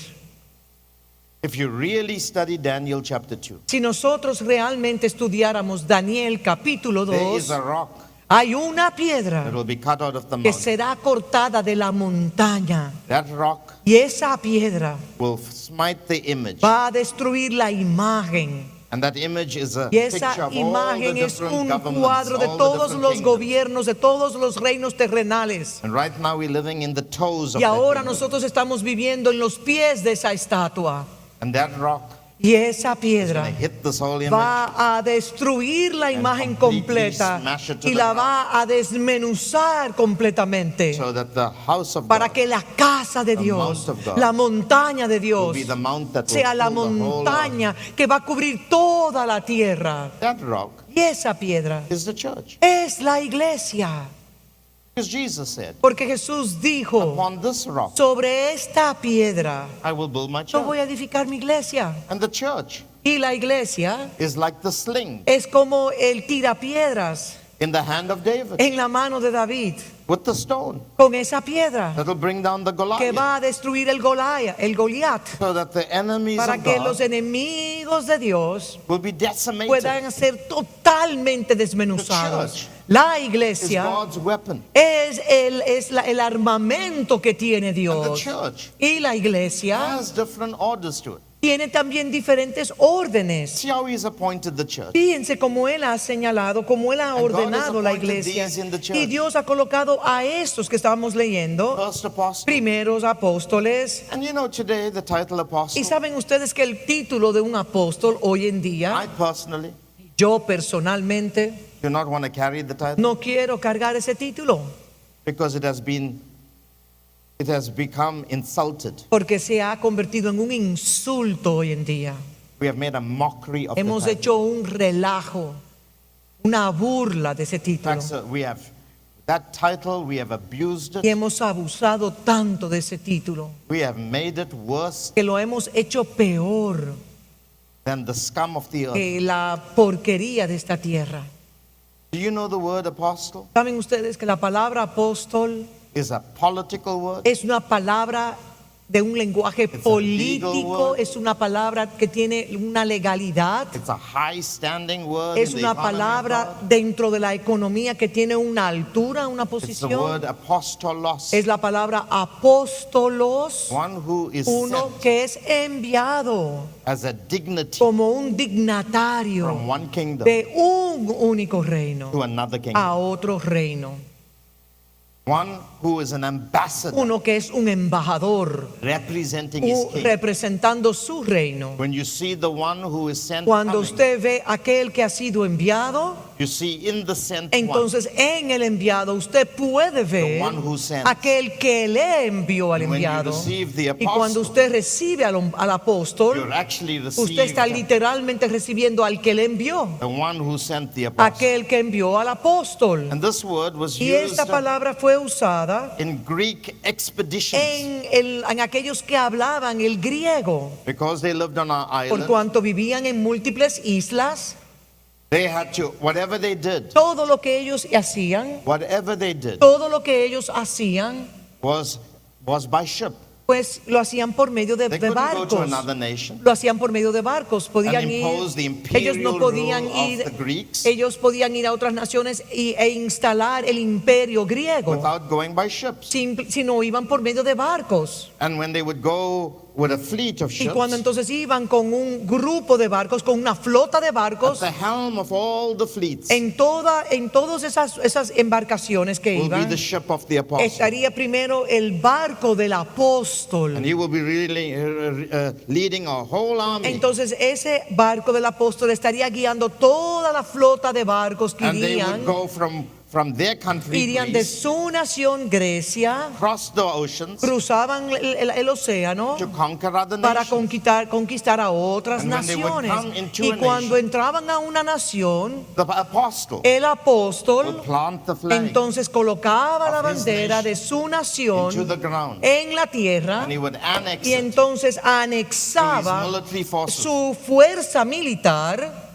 If you really study Daniel chapter 2, Si nosotros realmente estudiáramos Daniel capítulo there is 2, a rock hay una piedra that will be cut out of the que mountain. será cortada de la montaña That rock y esa piedra will smite the image va a destruir la imagen And that image is a Y picture esa of all the imagen es different un governments, cuadro de all the todos different los kingdoms. gobiernos, de todos los reinos terrenales. And right now we're living in the toes of Y that ahora kingdom. nosotros estamos viviendo en los pies de esa estatua. And that rock Y esa is going piedra to hit this whole image. va a destruir la imagen completely completa smash it to y the la ground. va a desmenuzar completamente So that the house of para God que la casa de the Dios, mount of God, la montaña de will Dios, be the mount that will sea la fill the whole earth. montaña que va a cubrir toda la tierra. That rock Y esa piedra is the church. es la iglesia. Because Jesus said, Porque Jesús dijo, upon this rock sobre esta piedra I will build my yo voy church. a edificar mi iglesia. And the church Y la iglesia is like the sling es como el tirapiedras in the hand of David en la mano de David, with the stone con esa piedra that will bring down the que Goliath. va a destruir el Goliat, So that the enemies para of que los God enemigos de Dios will be decimated. puedan ser totalmente desmenuzados. La Is iglesia God's weapon. es el armamento que tiene And the Dios. church Y la iglesia has different orders to it. tiene también diferentes órdenes. See how he's appointed the church. Fíjense cómo Él ha señalado, cómo Él ha And God has ordenado la appointed iglesia. these in the church. Y Dios ha colocado a estos que estábamos leyendo, First apostle. primeros apóstoles. And you know today the title apostle, Y saben ustedes que el título de un apóstol hoy en día, I personally yo personalmente do not want to carry the title no quiero cargar ese título, because it has become insulted. porque se ha convertido en un insulto hoy en día. We have made a mockery of the Hemos title. hecho un relajo, una burla de ese In título. fact, sir, we have that title, we have abused Y it, hemos abusado tanto de ese título we have made it worse que lo hemos hecho peor than the scum of the earth. que la porquería de esta tierra. Do you know the word apostle ¿Saben ustedes que la palabra apóstol is a political word? es una palabra de un lenguaje a legal político, word. es una palabra que tiene una legalidad, It's a high standing word es in the una economy of palabra God. dentro de la economía que tiene una altura, una It's the posición. word apostolos, Es la palabra apóstolos, one who is uno sent que es enviado as a dignity como un dignatario from one kingdom de un único reino to another kingdom. a otro reino. One who is an ambassador Uno que es un embajador representing his king. representando su reino. When you see the one who is sent Cuando coming, usted ve aquel que ha sido enviado, you see in the sent entonces en el enviado usted puede ver one who sent. aquel que le envió al And when you enviado. receive the Y cuando apostle, usted recibe al apóstol, you're actually usted está receiving literalmente recibiendo al que le envió, the one who sent the apostle. aquel que envió al apóstol. And this word was Y used esta palabra fue usada in Greek expeditions en aquellos que hablaban el griego, because they lived on our por island. cuanto vivían en múltiples islas. They had to, whatever they did, Todo lo que ellos hacían, whatever they did todo lo que ellos hacían, was by ship. pues lo hacían por medio de They couldn't go to barcos. another nation Lo hacían por medio de barcos. Podían and ir, impose the ellos no imperial podían rule of ir, the Greeks ellos podían ir a otras naciones e instalar el imperio griego, without going by ships. si no iban por medio de barcos. And when they would go with a fleet of Y ships, cuando entonces iban con un grupo de barcos, con una flota de at barcos, the helm of all the fleets en todas esas embarcaciones que will be iban, the ship of the apostle. estaría primero el barco del apóstol. And he will be really leading a whole army. Entonces ese barco del apóstol estaría guiando toda la flota de barcos que And they irían, would go from their country, irían de Greece, su nación Grecia, across the oceans cruzaban el océano to conquer other para nations. conquistar a otras And when they would naciones. come into Y a cuando nation, entraban a una nación, The apostle el would apóstol plant the flag entonces colocaba la of his bandera nation de su nación into the ground, en la tierra and he would annex y it entonces to anexaba his military forces su fuerza militar.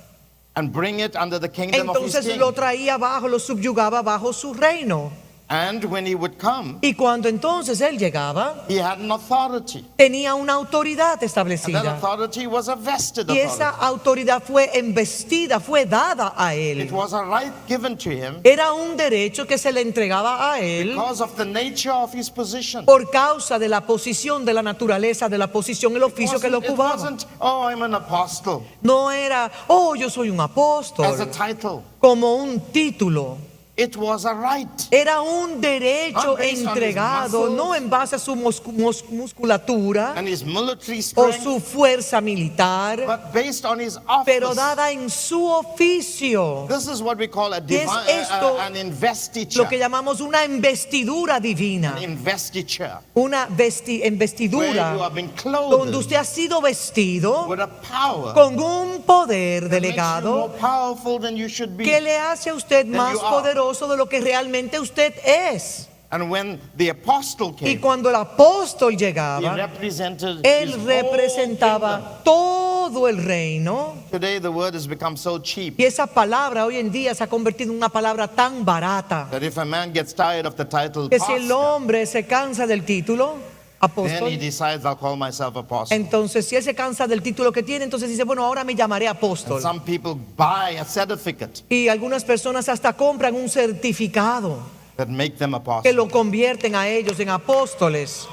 and bring it under the kingdom of his Entonces king. lo traía abajo, lo subyugaba bajo su reino. And when he would come, Y cuando entonces él llegaba, he had an authority. tenía una autoridad And that establecida. authority was a vested Y esa authority. autoridad fue embestida, fue dada a él. It was a right given to him Era un derecho que se le entregaba a él because of the nature of his position. por causa de la posición, de la naturaleza, de la posición, el oficio que lo It ocupaba. wasn't, oh, I'm an apostle, No era, oh, yo soy un as a apóstol, title. como un título. It was a right. Era un derecho Not based on his entregado, muscles. no en base a su musculatura And his military o strength, su fuerza militar, but based on his pero office. dada en su oficio. This is what we call a Y es divine, esto an investiture. Lo que llamamos una investidura divina, An investiture. una Where you investidura have been donde clothed usted ha sido vestido with a power con un poder that makes you delegado more powerful than you should be. que le hace a usted más you are. poderoso de lo que realmente usted es. And when the apostle Y came, cuando el apóstol he llegaba, represented his él whole kingdom. representaba todo el reino. Today the word has become so cheap Y esa palabra hoy en día se ha convertido en una palabra tan barata that if a man gets tired of the title que si el pastor, hombre se cansa del título then he apóstol, decides, I'll call myself apostle. entonces si él se cansa del título que tiene, entonces dice, bueno, ahora me llamaré And apóstol. some people buy a certificate Y algunas personas hasta compran un certificado that make them que apostles. lo convierten a ellos en apóstoles.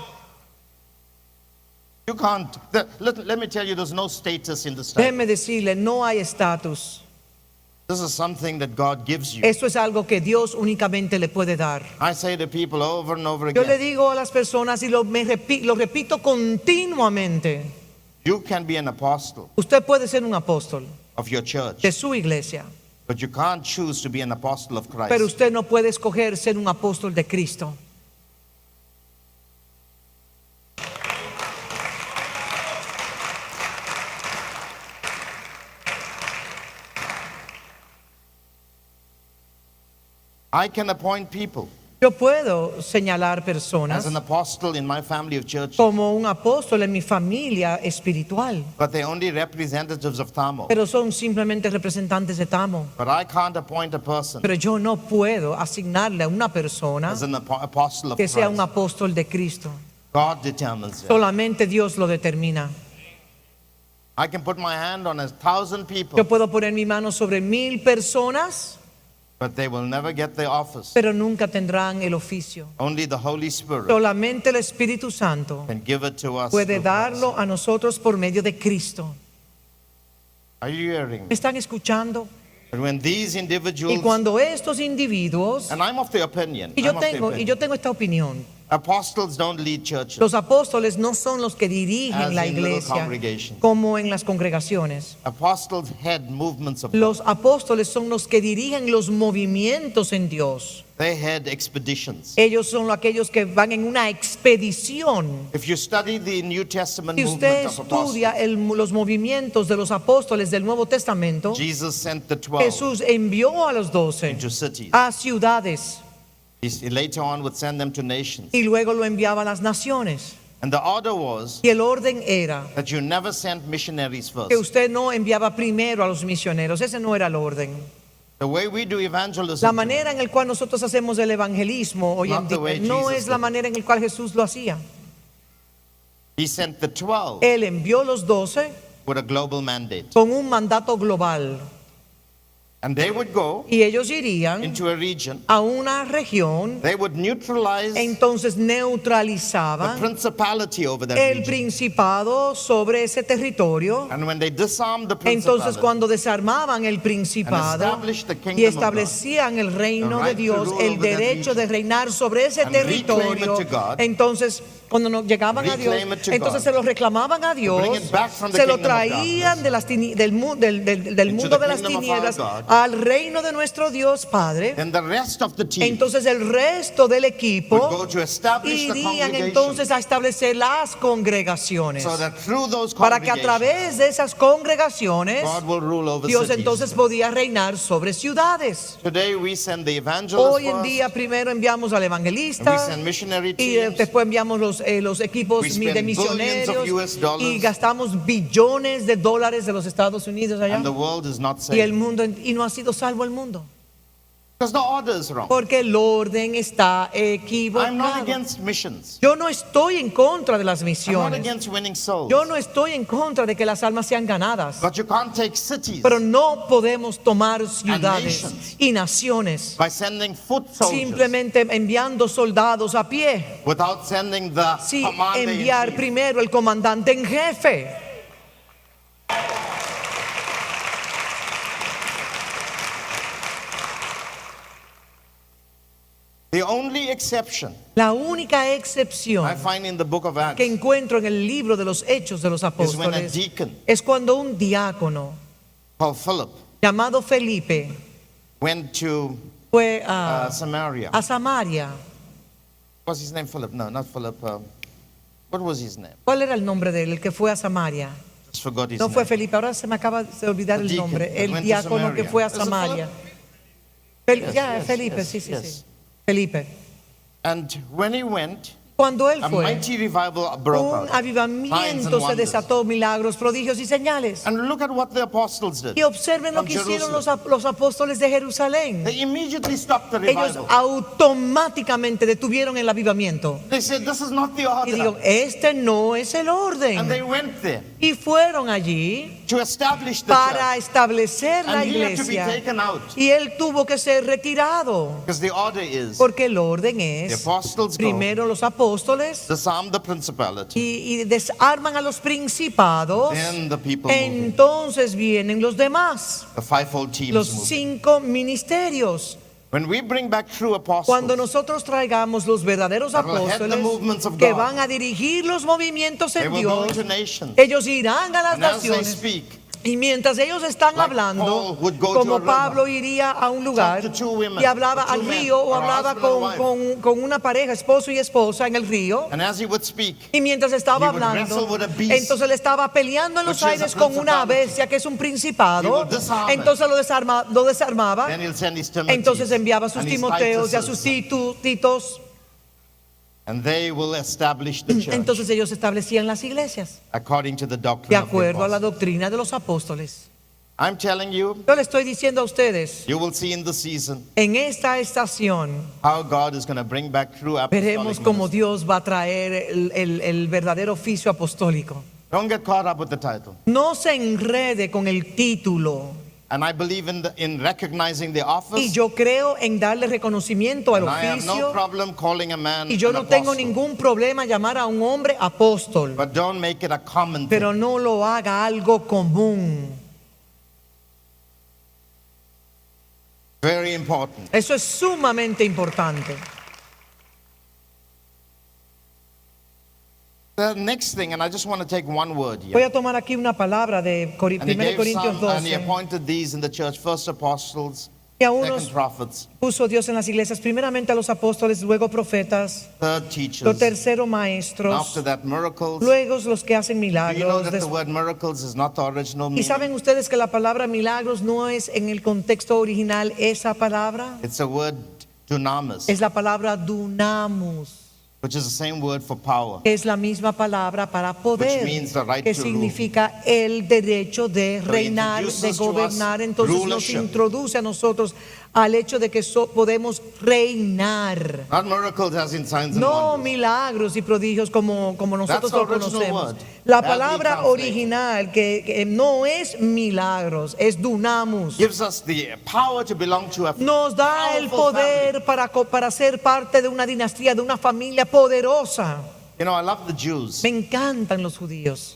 You can't. Let me tell you, there's no status in this title. Déjeme decirle, no hay estatus. This is something that God gives you. Esto es algo que Dios únicamente le puede dar. I say to people over and over Yo le again, digo a las personas y lo repito continuamente. you can be an apostle Usted puede ser un apóstol of your church, de su iglesia, but you can't choose to be an apostle of pero Christ. usted no puede escoger ser un apóstol de Cristo. I can appoint people Yo puedo señalar as personas an apostle in my family of churches, como un apóstol en mi familia espiritual, but they're only representatives of Tamo. pero son simplemente representantes de Tamo. But I can't appoint a person Pero yo no puedo asignarle a una persona as an apostle of que sea un Christ. apóstol de Cristo. God determines it. Solamente Dios lo determina. I can put my hand on 1,000 Yo people, puedo poner mi mano sobre 1000 personas, but they will never get the office. pero nunca tendrán el oficio. Only the Holy Spirit Solamente el Espíritu Santo can give it to us. puede through Christ. darlo a nosotros por medio de Cristo. Are you hearing ¿Me me? están escuchando? And when these Y individuals, cuando estos individuos, and I'm of the opinion, y I'm of the opinion, yo tengo esta opinión, apostles don't lead churches los apóstoles no son los que dirigen as la in little iglesia congregations. como en las congregaciones. Apostles head movements of God. Los apóstoles son los que dirigen los movimientos en Dios. They head expeditions. Ellos son aquellos que van en una expedición. If you study the New Testament Si usted movement of apostles, estudia los movimientos de los apóstoles del Nuevo Testamento, Jesus sent the 12 Jesús envió a los 12 into cities. a ciudades He later on would send them to nations. y luego lo enviaba a las naciones. And the order was Y el orden era that you never sent missionaries first. que usted no enviaba primero a los misioneros. Ese no era el orden. The way we do evangelism La manera en la cual nosotros hacemos el evangelismo hoy en Not the día way no Jesus es la did it. manera en la cual Jesús lo hacía. he sent the 12 Él envió los 12 with a global mandate. con un mandato global And they would go y ellos irían into a region. a una región, They would neutralize entonces the neutralizaban principality over that el region. principado sobre ese territorio. And when they disarmed the Entonces principality, cuando desarmaban el principado established the kingdom y of God, establecían el reino the de right to Dios, rule el over that derecho de region, reinar sobre ese and reclaim territorio, it to God, entonces cuando nos llegaban a Dios, reclaim it to entonces God, se lo reclamaban a Dios, bring it back from the se lo kingdom of traían de las del into mundo the de las kingdom of our tinieblas God, al reino de nuestro Dios Padre. then the rest of the team Entonces el resto del would equipo go to establish the irían congregation entonces a establecer las congregaciones so that through those para que a congregations través de esas congregaciones God will rule over Dios cities. entonces podía reinar sobre ciudades. Today we send the evangelists Hoy en first, día primero enviamos al and we evangelista send missionary y teams. después enviamos los equipos We spend de billions of misioneros US dollars. y gastamos billones de dólares de los Estados Unidos allá And the world is not y el saved. mundo y no ha sido salvo el mundo. Because the order is wrong. Porque el orden está I'm not equivocado. against missions. Yo no estoy en contra de las I'm not misiones. against winning souls. Yo no estoy en contra de que las almas sean ganadas. But you can't take cities Pero no podemos tomar ciudades nations. y naciones by sending foot soldiers simplemente enviando soldados a pie, without sending the sin commander in enviar chief. primero el comandante en jefe. The only exception La única I excepción find in the book of que Acts encuentro en el libro de los Hechos de los is when a Apóstoles deacon es cuando un diácono called Philip llamado Felipe went to fue a Samaria. Samaria. What's his name? Philip? No, not Philip. What was his name? ¿Cuál era el nombre de él, el que fue a Samaria? Just forgot his No fue name. Felipe, ahora se me acaba de olvidar The el deacon nombre. that El went to diácono que Samaria. fue a Is it Samaria. Yes, Ya, Felipe, sí, sí, yes. sí. Felipe. And when he went, Cuando él a fue, mighty revival broke un out. Signs avivamiento and se wonders. desató, milagros, prodigios y señales. And look at what the apostles did. Y observen lo From que hicieron Jerusalem. los apóstoles de Jerusalén. They immediately stopped the Ellos revival. automáticamente detuvieron el avivamiento. They said, this is not the Y order. digo, este no es el And they orden. went there Y fueron allí to establish the para church. establecer la And he had to be iglesia. taken out. Y él tuvo que ser retirado. Because the order is Porque el orden the es, apostles go, primero los apóstoles disarm the principality, y desarman a los principados. then the people move in. Entonces vienen los demás, The fivefold teams los move in. 5 ministerios. When we bring back true Cuando apostles, nosotros traigamos los verdaderos that will head the apóstoles movements of que God, van a dirigir los movimientos they en will go Dios, into nations. ellos irán a las And as they naciones. speak, Y mientras ellos están Like hablando, Paul would go to a como river, Pablo iría a un lugar talk to two women, y hablaba or two al men, río o or a hablaba husband and con una pareja, esposo y esposa en el río. and as he would speak, Y mientras estaba He would hablando, wrestle with a beast, entonces él estaba peleando en los which is a aires con una principality. bestia que es un He principado. would disarm it. Entonces lo desarmaba. then he'll send his Timotheys Entonces enviaba a sus and his Timoteos y a sus Tituses, Titos. and they will establish the church Entonces ellos establecían las iglesias according to the de doctrine of the acuerdo a la apostles. doctrina de los apóstoles. I'm telling you, Yo le estoy diciendo a ustedes, you will see in the season en esta estación how God is going to bring back true veremos apostolic cómo ministry. Dios va a traer el verdadero oficio apostólico. Don't get caught up with the title. No se enrede con el título. And I believe in recognizing the Y office. yo creo en darle reconocimiento al And I have no oficio. problem calling a man Y yo an no tengo apostle. ningún problema llamar a un hombre apóstol. But don't make it a common thing. Pero no lo haga algo común. Very important. Eso es sumamente importante. The next thing, and I just want to take one word Voy here. a tomar aquí una palabra de And he 1 gave Corintios some, and he 12. appointed these in the church, first apostles, Y a second unos prophets, puso Dios en las iglesias, primeramente a los apóstoles, luego profetas, third lo teachers, tercero and maestros, after that miracles. luego los que hacen Do you know milagros. that the word miracles is not the original Y meaning? saben ustedes que la palabra milagros no es en el contexto original esa palabra, It's a word dunamis, es la palabra dunamus, which is the same word for power. que es la misma palabra para poder, Which means the right que to significa el derecho de So he reinar, introduces de to us gobernar. Entonces nos rulership. introduce a nosotros al hecho de que podemos reinar. Not miracles as in signs and No wonders. milagros y prodigios como nosotros That's the lo original conocemos. word, La badly palabra translated. original que no es milagros, es dunamus. Gives us the power to belong to a Nos da el powerful poder para ser parte de una dinastía, de una familia poderosa. You know, I love the Jews. Me encantan los judíos.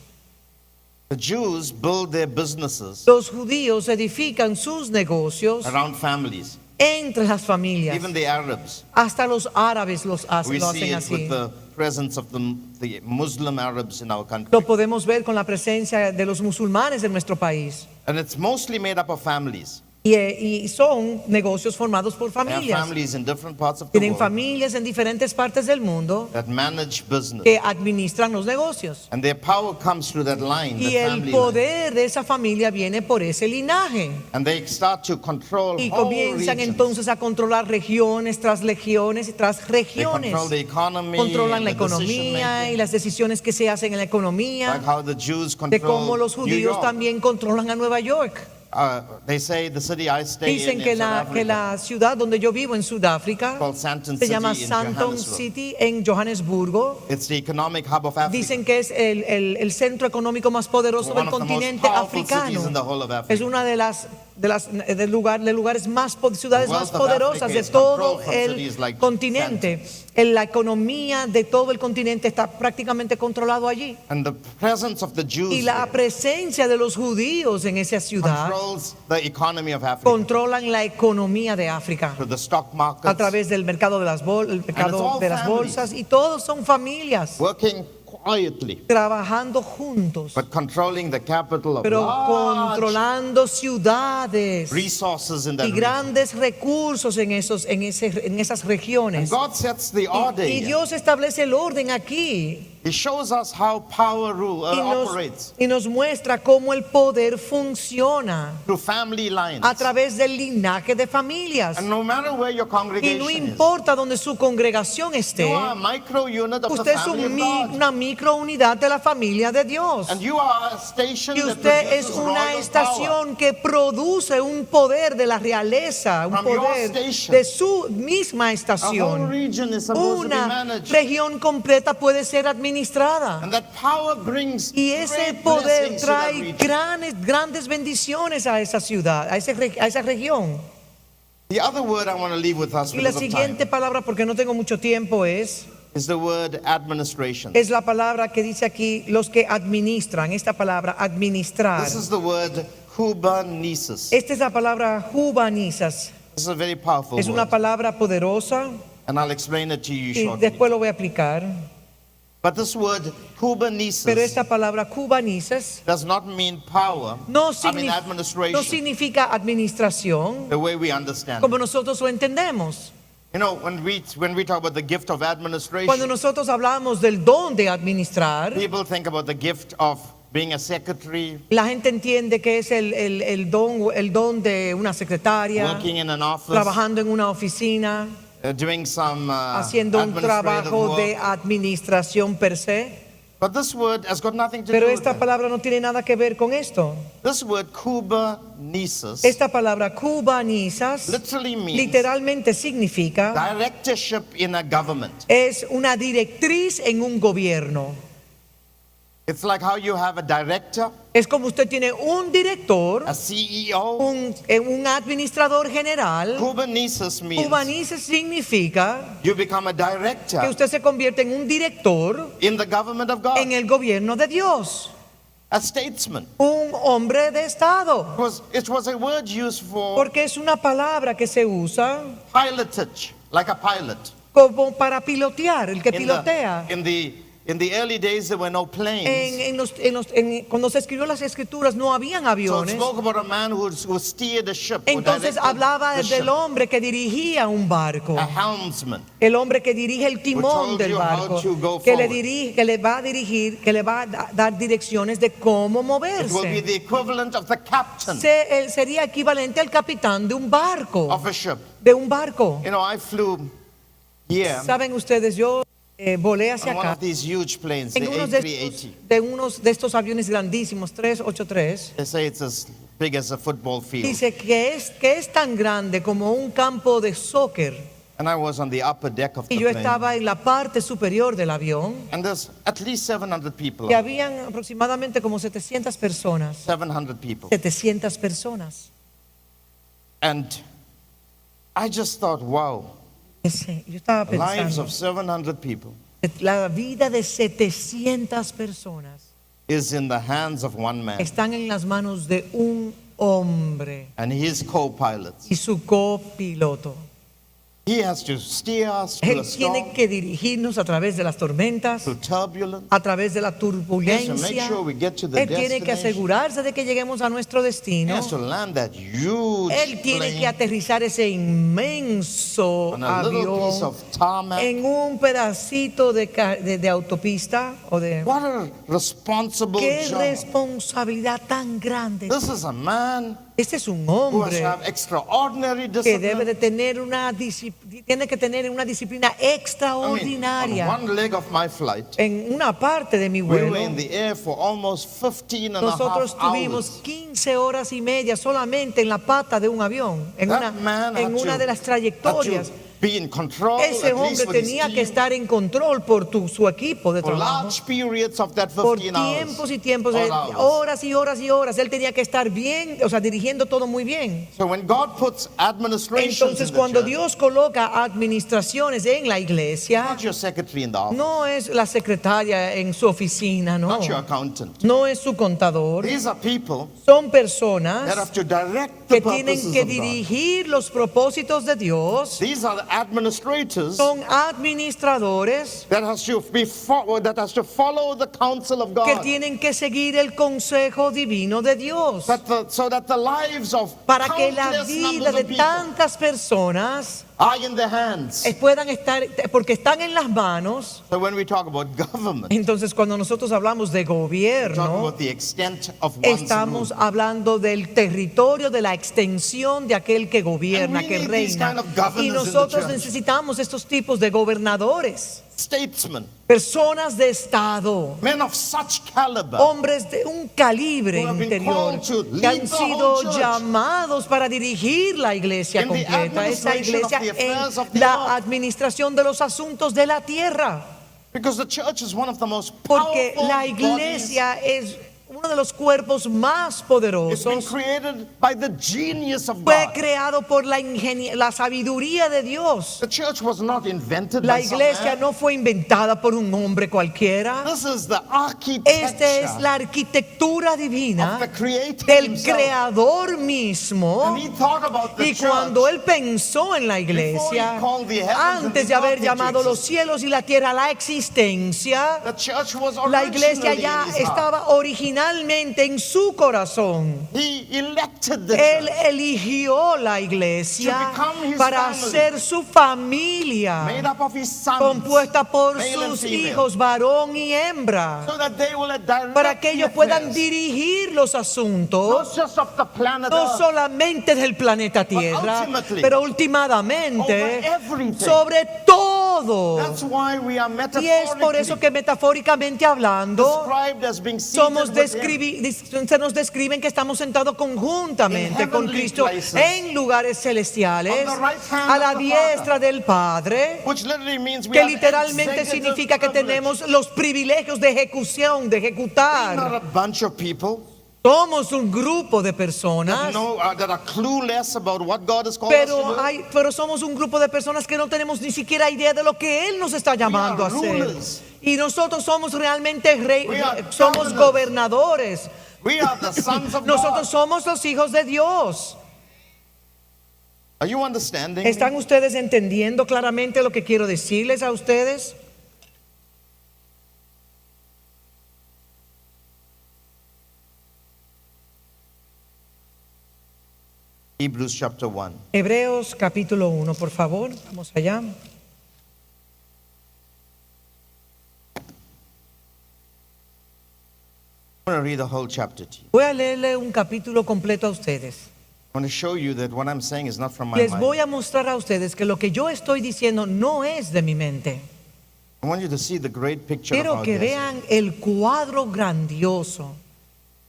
The Jews build their businesses Los judíos edifican sus negocios around families. entre las familias. Even the Arabs. Hasta los árabes lo We hacen see it así. with the presence of the Muslim Arabs in our country. Lo podemos ver con la presencia de los musulmanes en nuestro país. And it's mostly made up of families. Y son negocios formados por They have familias. families in different parts of the Tienen world familias en diferentes partes del mundo that manage business. que administran los negocios. And their power comes through that line, that Y el family line. poder de esa familia viene por ese linaje. And they start to control Y whole comienzan regions. entonces a controlar regiones tras regiones y tras They regiones. control the economy, Controlan la and the decision economía y making. las decisiones que se hacen en la economía. Like how the Jews De cómo control los New judíos York. también controlan a Nueva York. They say the city I stay Dicen in que South Africa, la ciudad donde yo vivo en Sudáfrica called Sandton se City llama in Sandton Johannesburg. City en Johannesburgo. It's the economic hub of Africa. Dicen que es el centro económico más poderoso One del of the most continente powerful africano. cities in the whole of Africa. Es una de los lugares más ciudades The más wealth of poderosas Africa de is todo controlled from el cities like continente. La economía de todo el continente está prácticamente controlado allí. And the presence of the Jews Y la there presencia de los judíos en esa ciudad controls the economy of Africa controlan la economía de África through the stock a markets, través del mercado de las bolsas, y todos son familias working quietly, trabajando juntos, but controlling the capital of pero large controlando ciudades resources in that y region. grandes recursos en esas And regiones. God sets the order Y here. Dios establece el orden aquí He shows us how power y operates nos muestra cómo el poder funciona through family lines. a través del linaje de familias. And no matter where your Y congregation no is, importa donde su congregación esté, you are a micro unit of the usted es family of God. una microunidad de la familia de Dios. And you are a station Y that usted es produces una royal estación que produce un poder de la realeza, un From your poder station. de su misma power. A whole estación. region is supposed to be Una managed. región completa puede ser administrada. And that power brings Y ese great poder blessings to that trae region. grandes bendiciones a esa ciudad, a esa región. The other word I want to leave with us Y la because of siguiente time palabra, porque no tengo mucho tiempo, es is the word administration. la palabra que dice aquí, los que administran, esta palabra, administrar. This is the word hubanesis. Esta es la palabra jubanizas. This is a very powerful Es una word. palabra poderosa And I'll explain it to you y shortly. después lo voy a aplicar. But this word Pero hubanesis esta palabra cubanizas does not mean power. no, Administration. no significa administración The way we understand como it. nosotros lo entendemos. You know, when we talk about the gift of Cuando administration, nosotros hablamos del don de administrar, people think about the gift of being a secretary, la gente entiende que es el don de una secretaria, working in an office, trabajando en una oficina, doing some haciendo un administrative trabajo de work. administración per se. But this word has got nothing to Pero do with esta that. palabra no tiene nada que ver con esto. This word hubanesis Esta palabra cubanizas literally means literalmente significa directorship in a government. es una directriz en un gobierno. It's like how you have a director, Es como usted tiene un director, a CEO. un administrador general. Hubanesis means Cubanizas significa you become a que director usted se convierte en un director in the government of God, en el gobierno de Dios, a statesman. un hombre de Estado. It was a word used for Porque es una palabra que se usa pilotage, like a pilot. como para pilotear, el que pilotea. In the early days, there were no planes. Cuando se escribió las escrituras no habían So it aviones. spoke about a man who steered a ship, who Entonces directed hablaba the del ship, hombre que dirigía un barco, a helmsman. el hombre que dirige el timón told del you how barco, to go que le forward. dirige, que le va a dirigir, que le va a dar direcciones de cómo It will be moverse. the equivalent of the captain Él sería equivalente al capitán de un barco, of a ship. de un barco. You know, I flew here Saben ustedes, yo volé hacia on one acá of these huge planes, the en unos A380. de estos aviones grandísimos, 383. They say it's as big as a football field. Dice que es tan grande como un campo de soccer. And I was on the upper deck of the Y yo plane. estaba en la parte superior del avión. And there's at least 700 people. Que habían aproximadamente como 700 personas. 700 people. 700 personas. And I just thought, wow, Yo estaba lives pensando, of 700 people la vida de 700 personas is in the hands of one man están en las manos de un hombre and his co-pilots. y su copiloto. He has to steer us through Él a storm, tiene que dirigirnos a través de las tormentas, through turbulence. a través de la He has to make turbulencia. sure we get to the Él tiene que destination. asegurarse de que lleguemos a nuestro He destino. has to land that huge Él tiene que plane aterrizar ese inmenso on a little piece avión of tarmac. en un pedacito de autopista o de... What a responsible ¡Qué job. responsabilidad tan grande! This is a man Este es un who has to hombre have extraordinary que debe de discipline. tener tiene que tener una disciplina I mean, on extraordinaria. one leg of my flight, En una parte de mi we vuelo, were in the air for almost 15 and a half nosotros tuvimos hours. 15 horas y media solamente en la pata de un avión, en That man en had una to- de las had trayectorias. to be in control, Ese at least hombre with his tenía que team, estar en control por su equipo de for trabajo. large periods of that Por 15 hours. tiempos y tiempos, All hours. horas y horas y horas. Él tenía que estar bien, o sea, dirigiendo todo muy bien. So when God puts administrations Entonces, in the cuando church, Dios coloca administraciones en la iglesia, not your secretary in the office, no es la secretaria en su oficina, no. not your accountant. No es su contador. These are people Son that personas have to direct the que tienen purposes que of God. dirigir los propósitos de Dios. These are the administrators Son administradores that has to follow the counsel of que God, tienen que seguir el consejo divino de Dios. so that the lives of Para que la countless vida numbers de of people tantas personas are in their hands. puedan estar, porque están en las manos. So when we talk about government, Entonces, cuando nosotros hablamos de we talk gobierno, about the extent of one's estamos rule. hablando del territorio, de la extensión de aquel que gobierna, And we que need these reina. kind of governors Y in the nosotros church. necesitamos estos tipos de gobernadores, Statesmen, personas de Estado, men of such caliber, hombres de un calibre Who have been interior, called to que han lead the sido whole church llamados para dirigir la iglesia in the completa, esa administration of iglesia the affairs of en the la earth. administración de los asuntos de la tierra. because the church is one of the most Porque powerful la bodies. iglesia es uno de los cuerpos más It's been poderosos. created by the genius of Fue God. creado por la sabiduría de Dios. The church was not invented La by some iglesia man. no fue inventada por un hombre cualquiera. This is the Esta es architecture la arquitectura of divina the Creator del himself. creador mismo. And he thought about the Y cuando church. él pensó en la iglesia, Before he called the heavens and antes the de haber earth into llamado los existence. cielos y la tierra a la existencia, The church was la iglesia originally ya in his heart. estaba originalmente en su corazón. He elected the Él church, eligió la iglesia To become his para family. ser su familia, made up of his sons, compuesta por male and sus female, hijos, varón y hembra, so that they will direct para que the ellos puedan affairs, dirigir los asuntos, not just of the planet no Earth, solamente del planeta Tierra, ultimately, pero últimamente over everything. sobre todo. That's why we are Y es por eso metaphorically que metafóricamente hablando, described as being seated somos with him. se nos describen que estamos sentados conjuntamente In con heavenly Cristo places, en lugares celestiales, on the right hand a la of the diestra del Padre, Which literally means we que have literalmente executive significa que privilege. tenemos los privilegios de ejecución, de We're not ejecutar. a bunch of people Somos un grupo de personas, that are clueless about what God has called us to do. pero somos un grupo de personas que no tenemos ni siquiera idea de lo que Él nos está llamando a are hacer. rulers. Y nosotros somos realmente We are somos governors. gobernadores. We are the sons of Nosotros God. somos los hijos de Dios. Are you understanding? ¿Están me? ustedes entendiendo claramente lo que quiero decirles a ustedes? Hebrews chapter 1. Hebreos capítulo 1, por favor. Vamos allá. I want to read the whole chapter to you. Voy a leerle un capítulo completo a ustedes. I want to show you that what I'm saying is not from my Les mind. voy a mostrar a ustedes que lo que yo estoy diciendo no es de mi mente. I want you to see the great picture of Quiero our que destiny. vean el cuadro grandioso.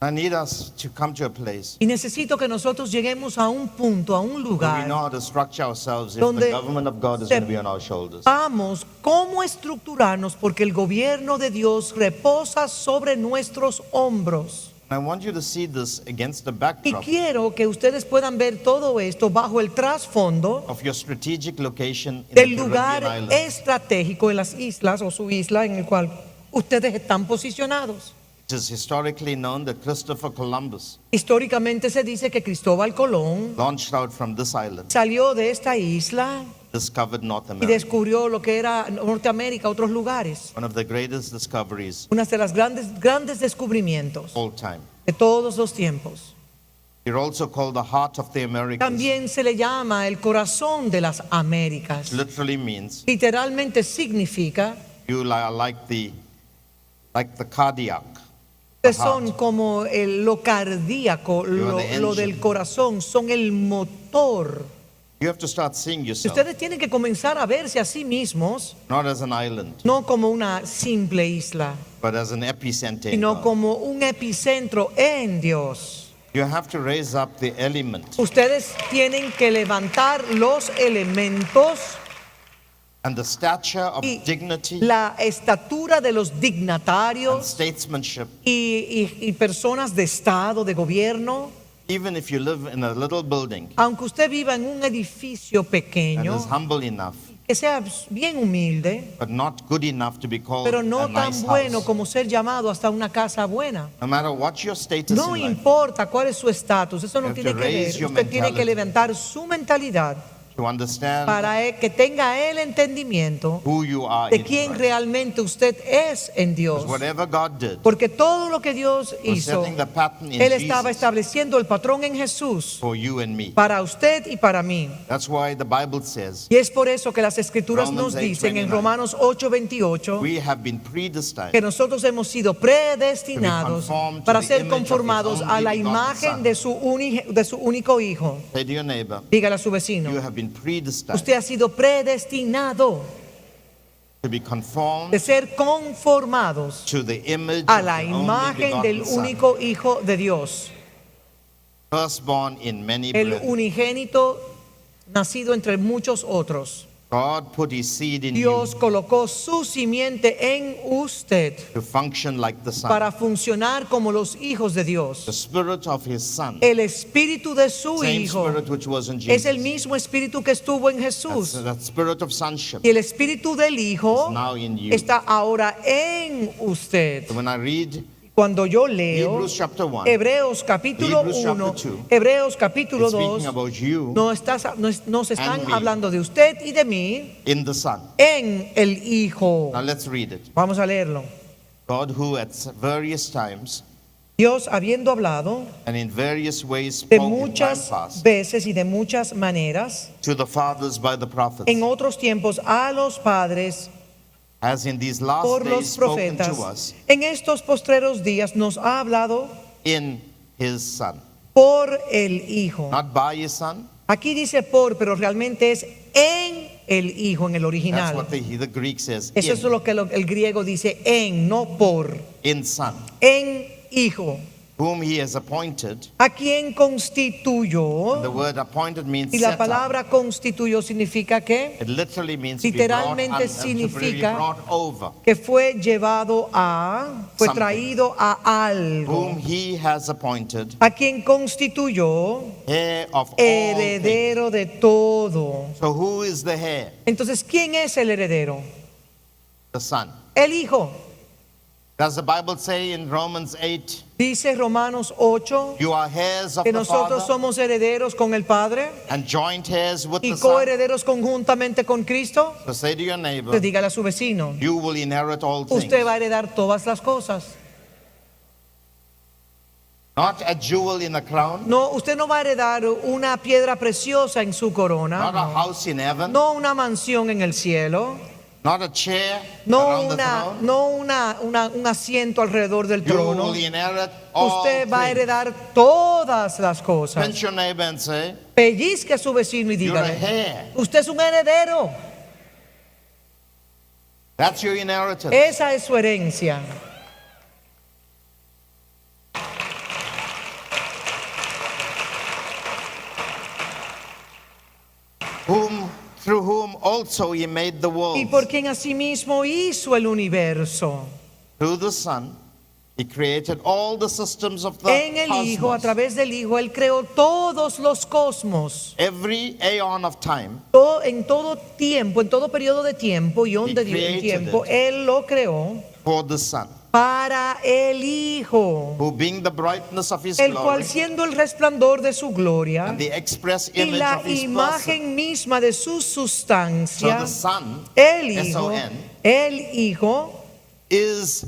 I need us to come to a place Y necesito que nosotros lleguemos a un punto, a un where we lugar, know how to structure ourselves if donde the government of God is going to be on our shoulders. sepamos cómo estructurarnos porque el gobierno de Dios reposa sobre nuestros hombros. I want you to see this against the Y backdrop quiero que ustedes puedan ver todo esto bajo el trasfondo of your strategic location in del the lugar Caribbean island. estratégico en las islas o su isla en el cual ustedes están posicionados. It is historically known that Christopher Columbus Históricamente se dice que Cristóbal Colón launched out from this island, salió de esta isla discovered North y America. descubrió lo que era Norteamérica, otros lugares. One of the greatest discoveries Una de las grandes descubrimientos of all time. de todos los tiempos. You're also called the heart of the Americas. También se le llama el corazón de las Américas. Literally means Literalmente significa, you are like the cardiac. Ustedes son como lo cardíaco, You are the lo del engine. corazón, son el motor. You have to start seeing Y yourself ustedes tienen que comenzar a verse a sí mismos, not as an island, no como una simple isla, but as an epicenter. in sino God. como un epicentro en Dios. You have to raise up the element Ustedes tienen que levantar los elementos and the stature of y dignity la estatura de los and dignatarios statesmanship, y personas de Estado, de gobierno. even if you live in a little building Aunque usted viva en un edificio that pequeño, is humble enough, que sea bien humilde, but not good enough to be called pero a no tan nice bueno house. como ser llamado hasta una casa buena. No matter what your status No in life, importa cuál es su estatus, eso no You have tiene to que raise ver. your Usted tiene que mentality. levantar su mentalidad to understand para que tenga el entendimiento who you are de in quién Christ. realmente usted es en Dios. Because whatever God did Porque todo lo que Dios was hizo, setting the pattern in Él estaba Jesus estableciendo el patrón en Jesús for you and me. para usted y para mí. That's why the Bible says Y es por eso que las Escrituras Romans nos dicen en 8:29, Romanos 8:28 we have been predestined que nosotros hemos sido predestinados To be conformed to para the ser image of conformados His a la only begotten imagen Son. de su único Hijo. Say to your neighbor, Dígale a su vecino, you have been predestined usted ha sido predestinado to be de conformed ser conformados to the image a of la the only imagen del begotten Son, único Hijo de Dios, firstborn in many el brethren. unigénito nacido entre muchos otros. God put His seed in Dios you colocó su simiente en usted to function like the Son. para funcionar como los hijos de The Dios. Spirit of His Son, El espíritu de su same Hijo Spirit which was in es el Jesus. mismo espíritu que estuvo en Jesús. That Spirit of sonship Y el espíritu del Hijo is now in you. está ahora en usted. So when I read Cuando yo leo Hebrews chapter 1, Hebreos capítulo Hebrews chapter 1, 2, Hebreos capítulo it's 2, speaking about you nos están and me. hablando de usted y de mí in the Son. en el Hijo. Now let's read it. Vamos a leerlo. God, who at various times Dios, habiendo hablado and in various ways de spoke in time muchas past veces y de muchas maneras, to the fathers by the prophets, en otros tiempos a los padres has in these last por days los spoken profetas, to us en estos postreros días nos ha hablado in His Son. por el Hijo. Not by His Son. Aquí dice por, pero realmente es en el Hijo, en el That's original. what the Greek says. Eso es lo que el griego dice en, no por. In Son, En Hijo. whom He has appointed. A quien constituyó. The word appointed means Y la set up. palabra constituyó significa que It literally means to be brought, Literalmente to be significa brought over. fue llevado a, fue Something. traído a algo. Whom He has appointed A quien constituyó heir of all things. heredero de todo. So who is the heir? Entonces, ¿quién es el heredero? The Son. El Hijo. Does the Bible say in Romans 8, Dice Romanos 8 you are heirs of que the nosotros Father somos herederos con el Padre and joint heirs with y the Son? coherederos conjuntamente con Cristo. So say to your neighbor, Pues dígale a su vecino, you will inherit all things. usted va a heredar todas las cosas. Not a jewel in a crown, No, usted no va a heredar una piedra preciosa en su corona. not a No. house in heaven, No una mansión en el cielo, not a chair no, around the throne. un asiento alrededor del You trono. will inherit all Usted va a things. heredar todas las cosas. Pinch your neighbor and say, Pellizque a su vecino y you're a dígale, heir. usted es un heredero. That's your inheritance. Esa es su herencia. Through whom also He made the world. Y por quien asimismo hizo el universo. Through the Son, He created all the systems of the En el Hijo, a cosmos. través del Hijo, Él creó todos los cosmos. Every aeon of time, En todo tiempo, en todo periodo de tiempo y onda de created tiempo, it. Él lo creó for the Son, para el Hijo, who being the brightness of His el cual glory siendo el resplandor de su gloria and the express y image la of His person. imagen misma de su So sustancia, the Son, el Hijo, S-O-N, el Hijo is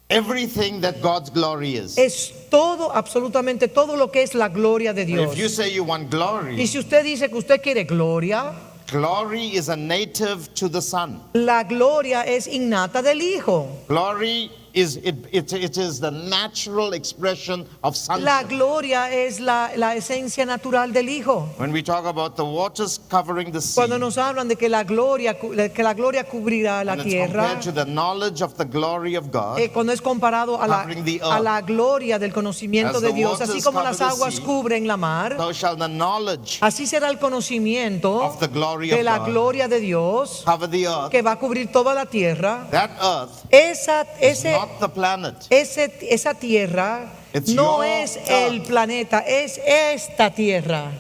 everything that God's glory is. es todo, absolutamente todo lo que es la gloria de Dios. If you say you want Y glory, si usted dice que usted quiere gloria, glory is a native to the Son. la gloria es innata del Hijo. Glory it is the natural expression of La sonship. gloria es la esencia natural del Hijo. When we talk about the waters covering the sea, Cuando nos hablan de que la gloria cubrirá la and it's tierra, compared to the knowledge of the glory of God, cuando es comparado a covering the earth. a la gloria del conocimiento As de the Dios, así waters como cover las the aguas sea, cubren la mar, so shall the knowledge así será el conocimiento of the glory de of la God gloria de Dios cover the earth. que va a cubrir toda la tierra. That earth Esa, is not the planet. esa tierra It's no your es earth. el planeta, es esta tierra.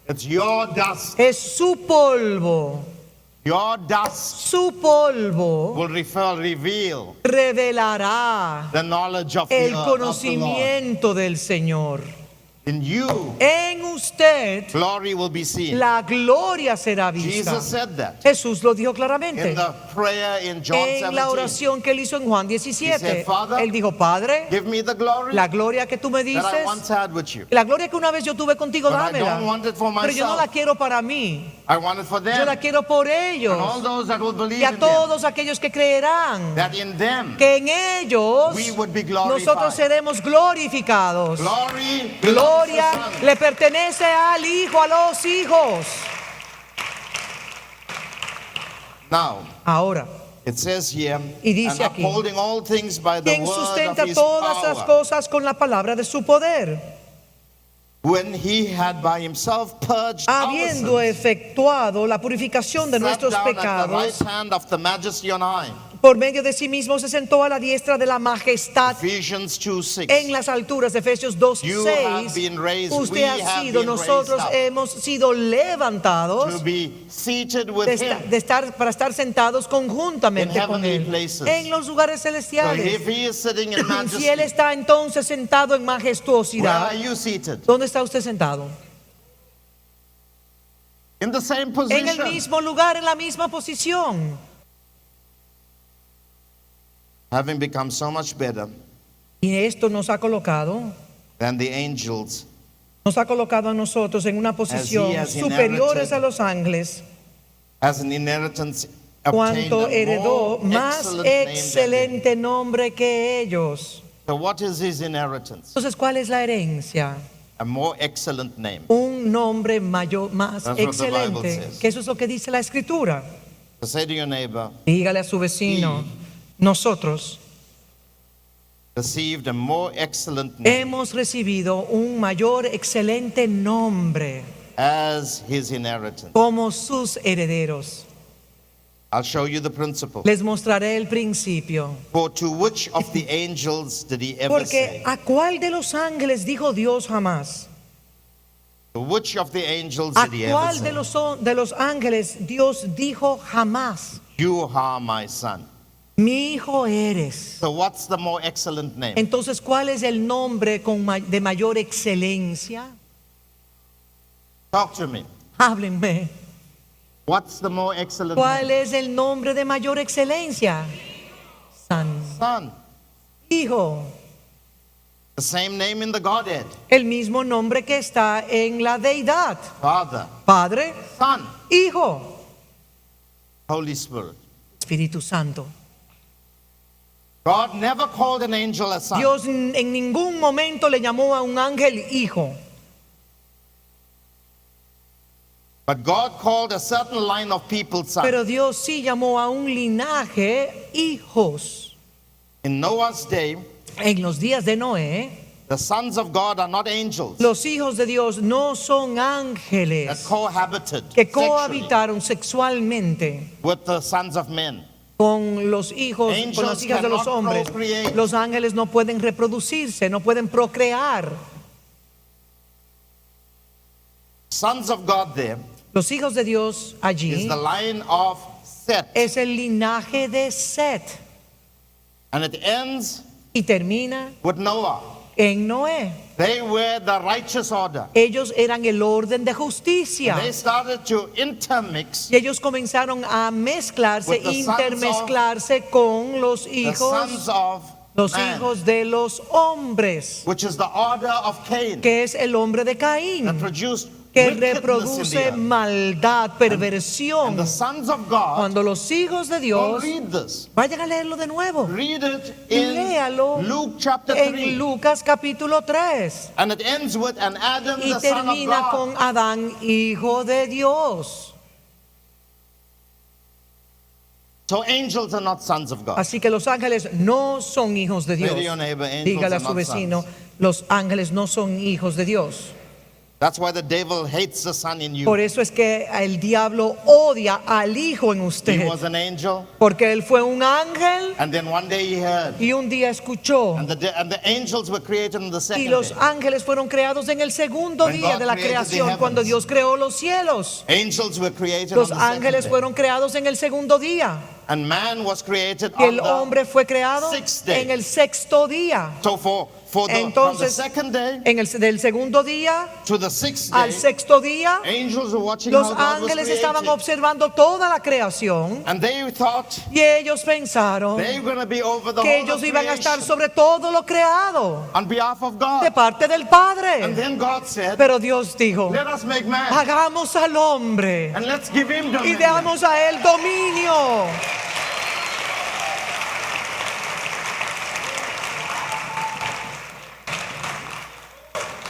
It's your dust. Es su polvo. Your dust Su polvo will reveal revelará the knowledge of el the earth, of the Lord. conocimiento del Señor. In you, En usted glory will be seen. la gloria será vista. Jesus said that Jesús lo dijo claramente. in the prayer in John En la 17. oración que él hizo en Juan 17, He said, "Father, él dijo, Padre, Give me the glory la gloria que tú me that I dices, once had with you. la gloria que una vez yo tuve contigo, But I dámela. don't want it for Pero yo no la myself. quiero para mí, I want it for yo them la quiero por and all ellos those that will believe y a in them. todos aquellos que creerán That in them que en ellos we would be glorified. nosotros seremos glorificados. Glory Gloria belongs to the Son. le pertenece al Hijo, a los hijos. Now, Ahora, it says here, Y dice and aquí, upholding all things by the quien word of sustenta his todas las power, cosas con la palabra de su poder, when he had by himself purged our habiendo sins, efectuado la purificación de sat nuestros down at the right pecados, hand of the majesty on high. por medio de sí mismo se sentó a la diestra de la majestad Ephesians 2:6. en las alturas. Efesios You have 2:6. been raised, Usted we ha have sido, been nosotros raised up hemos sido levantados to be seated with him. para estar sentados conjuntamente In con heavenly él places. en los lugares So celestiales. if he is sitting in Si majesty, él está entonces sentado en where majestuosidad, are you seated? ¿dónde está usted sentado? In the same En position. el mismo lugar, en la misma posición. Having become so much better Y esto nos ha colocado than the angels, a nosotros en una posición has superiores inherited a los ángeles, as an inheritance obtained cuanto a heredó more más excellent name than they. excelente nombre que ellos. So what is his inheritance? Entonces, ¿cuál es la herencia? A more excellent name. Un nombre mayor, más That's what the Bible excelente. says. Que eso es lo que dice la Escritura. So say to your neighbor, Dígale a su vecino, nosotros received a more excellent name hemos recibido un mayor excelente nombre as his inheritance. como sus herederos. I'll show you the principle. Les mostraré el principio. For to which of the angels did he ever Porque say? ¿a cuál de los ángeles dijo Dios jamás? To which of the angels ¿A did he ever cuál say? de los ángeles Dios dijo jamás? You are my son. Mi hijo eres. So what's the more excellent name? Entonces, ¿cuál es el nombre de mayor excelencia? Talk to me. Háblenme. What's the more excellent ¿Cuál name? es el nombre de mayor excelencia? San. Son. Hijo. The same name in the Godhead. El mismo nombre que está en la deidad. Father, Padre, Son, Hijo, Holy Spirit. Espíritu Santo. God never called an angel a son. Dios en ningún momento le llamó a un ángel hijo. But God called a certain line of people son. Pero Dios sí llamó a un linaje hijos. In Noah's day, En los días de Noé, the sons of God are not angels los hijos de Dios no son that ángeles cohabited que sexually cohabitaron sexualmente with the sons of men. con los hijos, con las Angels hijas de los cannot hombres. procreate. Los ángeles no pueden reproducirse, no pueden procrear. Sons of God there Los hijos de Dios is allí the line of Seth. es el linaje de Set And it ends y termina with Noah. en Noé. They were the righteous order. Ellos eran el orden de justicia. They started to intermix Y ellos comenzaron a mezclarse, With the sons intermezclarse con los the hijos, sons of los man, hijos de los hombres, which is the order of Cain que es el hombre de that Caín, produced que wickedness in the reproduce earth. maldad, perversión. And the sons of God, Cuando los hijos de go Dios, read this. vayan a leerlo de nuevo. Read it in Léalo Luke chapter en 3. Lucas capítulo 3. And it ends with, and Adam, Y the son of termina God. con Adán, hijo de Dios. So angels are not sons of God. Así que los ángeles no son hijos de Dios. Say to your neighbor, angels Dígale a are su not vecino, sons. los ángeles no son hijos de Dios. That's why the devil hates the son in you. Por eso es que el diablo odia al hijo en He usted. was an angel, Porque él fue un ángel and then one day he heard. y un día escuchó. And the angels were created on the Y second los day. ángeles fueron creados en el segundo When día God de la created the creación, heavens. cuando Dios creó los cielos. Angels were created Los on the second ángeles day. fueron creados en el segundo día. And man was created Y on el the hombre fue creado sixth day. en el sexto día. So from the Entonces, second day del segundo día to the sixth al day, sexto día, angels were watching los how God was ángeles estaban creating. observando toda la creación And they thought y ellos pensaron they were going to be over the que whole ellos of iban a estar creation sobre todo lo creado on behalf of de God. parte del And Padre. then God said, Pero Dios dijo, let us make man hagamos al hombre and let's give him y dominion. damos a él dominio.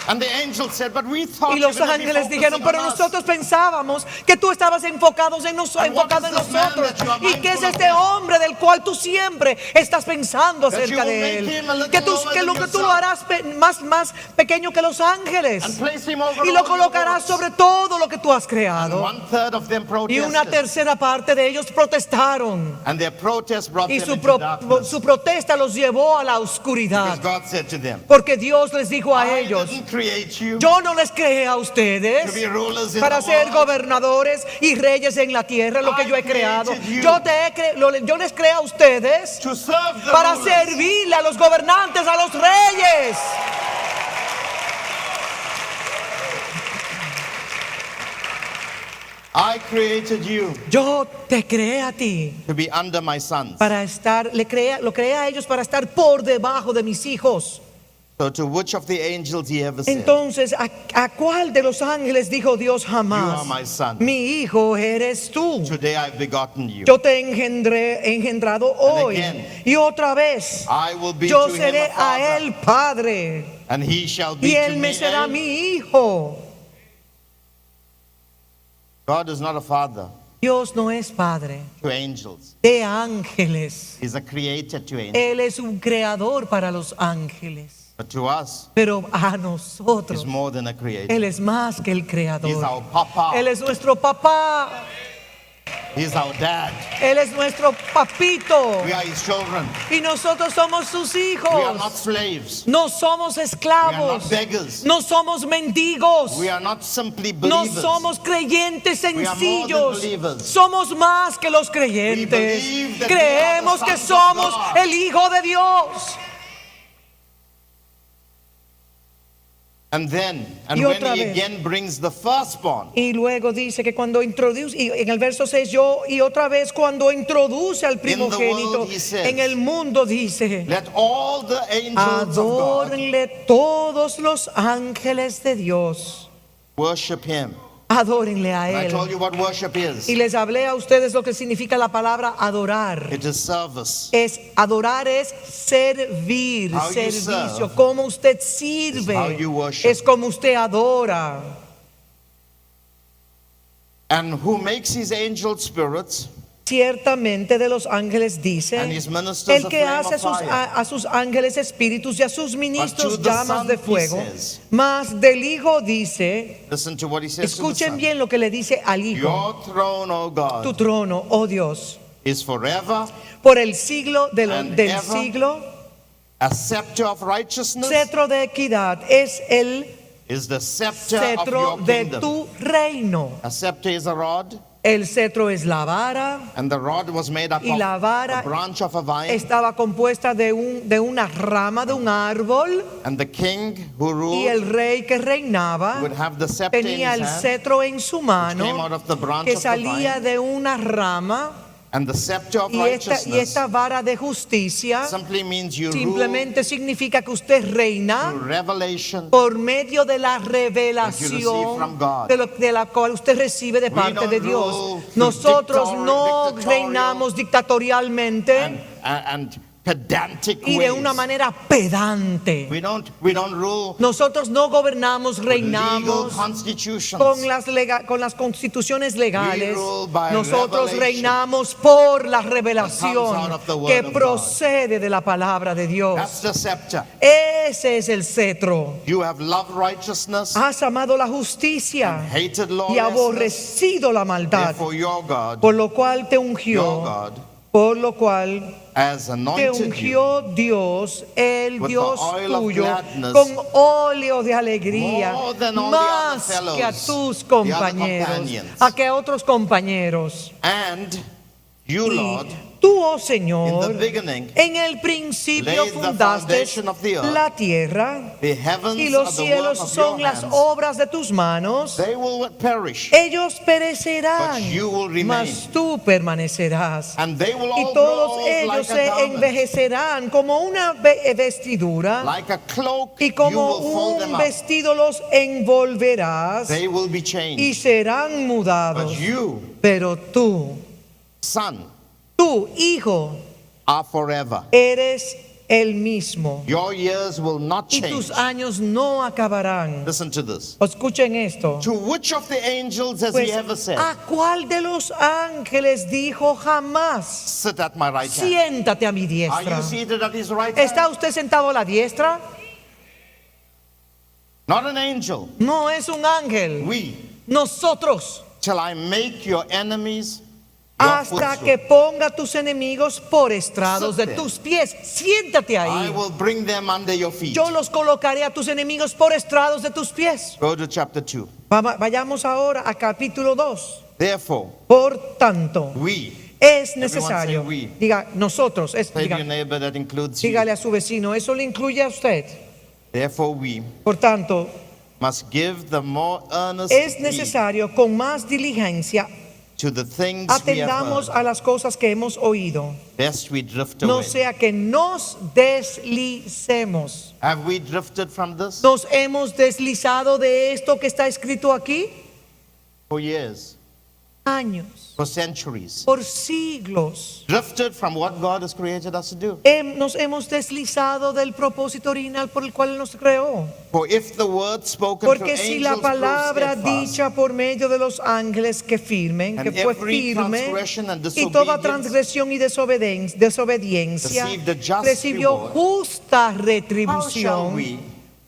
And the angels said, but we thought Y you were los going to be ángeles dijeron, focusing pero on us. nosotros pensábamos que tú estabas enfocado en And what enfocado is en this man nosotros. that you are ¿Y qué es mindful este of? hombre del cual tú siempre estás pensando That you acerca will de make él? him a little Que lower lo than que tú lo yourself. harás más pequeño que los ángeles. And place him over Y lo all your colocarás works. sobre todo lo que tú has And creado. 1/3 of them Y una protested. tercera parte de ellos protestaron. And their protest brought Y them into darkness. su protesta los llevó a la Because oscuridad. God said to them, Porque Dios les dijo a I ellos, didn't create you yo no les creé a ustedes to be rulers in para the ser world. gobernadores y reyes en la tierra, lo que I yo he creado. created you Yo les creé a ustedes to serve the para rulers. servirle a los gobernantes, a los reyes. I created you Yo te creé a ti to be under my sons. para estar, lo creé a ellos para estar por debajo de mis hijos. So to which of the angels he ever said, Entonces, ¿a cuál de los ángeles dijo Dios you jamás? are my son. Mi hijo eres tú. Today I've begotten you. Yo te he engendrado hoy. again, Y otra vez, I will be yo to him seré a a father, él padre and he shall be y to él me me será a- mi hijo. God is not a father Dios no es padre to angels. de ángeles. He's a creator to angels. Él es un creador para los ángeles. But to us, Pero a nosotros, he's more than a creator. Él es más que el He's creador. our papa. Él es nuestro papá. He's our dad. Él es nuestro papito. We are his children. Y nosotros somos sus We are not hijos. slaves. No somos We are esclavos. not beggars. No somos mendigos. We are not simply No believers. somos creyentes We are more than sencillos. believers. Somos más que los creyentes. believe that we are Creemos the que sons of somos God. el Hijo de Dios. And Y when otra he vez. again brings the firstborn, Y luego dice que cuando introduce, y en el verso 6, y otra vez cuando introduce al primogénito world, he says, en el mundo, dice, let all the angels of God adórenle todos los ángeles de Dios. worship him. Adórenle a And I Él. told you what worship is. Y les hablé a ustedes lo que significa la palabra adorar. It is service. Adorar es servir, How you servicio. serve Como usted is how sirve, you worship. es como usted adora. And who makes his angel spirits Ciertamente de los ángeles dice, and his ministers el a que flame hace of fire. a sus ángeles espíritus y a sus ministros to the llamas Son de he fuego. says, Mas del Hijo dice, Listen to what he says to the escuchen Son. bien lo que le dice al Hijo. Your throne, O Tu God, trono, oh Dios, is forever, por el siglo del And del ever. siglo, a scepter of righteousness cetro de equidad es el is the scepter of cetro your de kingdom. tu reino. A scepter is a rod, El cetro es la vara, and the rod was made up y la of vara a branch of a vine. estaba compuesta de una rama de un árbol, And the king who y el ruled rey que reinaba would have the scepter in his tenía el hand, cetro en su came mano, out of the branch que of the salía vine. de una rama, And the scepter of Y righteousness esta vara de justicia simply means you rule simplemente significa que usted reina through revelation. por medio de la receive revelación from God. de la cual usted recibe de parte don't de rule Dios. through Nosotros no dictatorial reinamos dictatorialmente And pedantic y de una ways. manera pedante. We don't rule Nosotros no gobernamos, with legal reinamos constitutions. con las constituciones legales. We rule by Nosotros revelation reinamos por la comes revelación out of the word que of God. procede de la palabra de That's Dios. the scepter. Ese es el cetro. You have loved righteousness, Has amado la justicia hated y lawlessness. aborrecido la maldad, Therefore your God, por lo cual te your ungió, God, por lo cual has te anointed you ungió Dios, el with the Dios oil of tuyo, gladness con óleo de alegría, more than all the más other que a fellows, tus the other compañeros, companions. a que a otros compañeros. and you, Y Lord, tú, oh in the Señor, beginning, en el principio laid the fundaste foundation of the earth. la tierra the heavens y are los the cielos work of your son las hands. obras de tus manos. They will perish, Ellos perecerán, but you will remain. mas tú permanecerás. and they will Y all todos grow ellos like se a garment. envejecerán como una vestidura, Like a cloak, y you como will fold them un up. vestido los envolverás They will be y changed. serán mudados. But you, Pero tú, hijo, are forever. eres el mismo Your years will not y change. tus años no acabarán. Listen to this. Escuchen esto. To which of the angels has Pues, he ever said, ¿a cuál de los ángeles dijo jamás? sit at my right hand? Siéntate a mi Are diestra. you seated at his right ¿Está hand? usted sentado a la diestra? Not an angel. No es un ángel. We, Nosotros, till I make your enemies your hasta footstool. que ponga tus enemigos por estrados Sit de there. tus pies. Siéntate I ahí. will bring them under your feet. Yo los colocaré a tus enemigos por estrados de tus pies. Go to chapter 2. Vayamos ahora a capítulo 2. Therefore, Por tanto, we, es say necesario. we. Diga, nosotros. say to your neighbor that includes you. Dígale a su vecino, eso le incluye a usted. Therefore, we Por tanto, must give the more earnest es heed necesario con más diligencia to the things we have atendamos heard, a las cosas que hemos oído, lest we drift no away. sea que nos deslicemos. Have we drifted from this? Nos hemos deslizado de esto que está escrito aquí For years, años, for centuries. por siglos. Drifted from what God has created us to do. Nos hemos deslizado del propósito original por el cual Él nos creó. For if the word spoken Porque to si la angels palabra proves steadfast, dicha por medio de los ángeles que firmen, que and fue every firme, transgression and y toda disobedience transgresión y desobediencia received a just recibió reward, justa how shall retribución, we,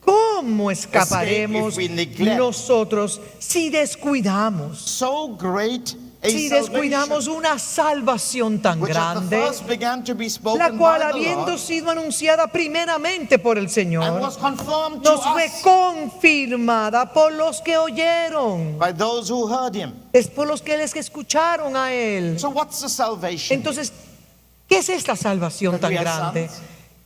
¿cómo escaparemos escape if we neglect nosotros si descuidamos? so great a Si descuidamos salvation, una salvación tan which at the grande, first began to be la spoken cual by the habiendo Lord, sido anunciada primeramente por el and Señor, was confirmed to nos fue us confirmada por los que oyeron, by those who heard him. es por los que les escucharon a Él. So what's the salvation? Entonces, ¿qué es esta salvación That tan we are grande? sons,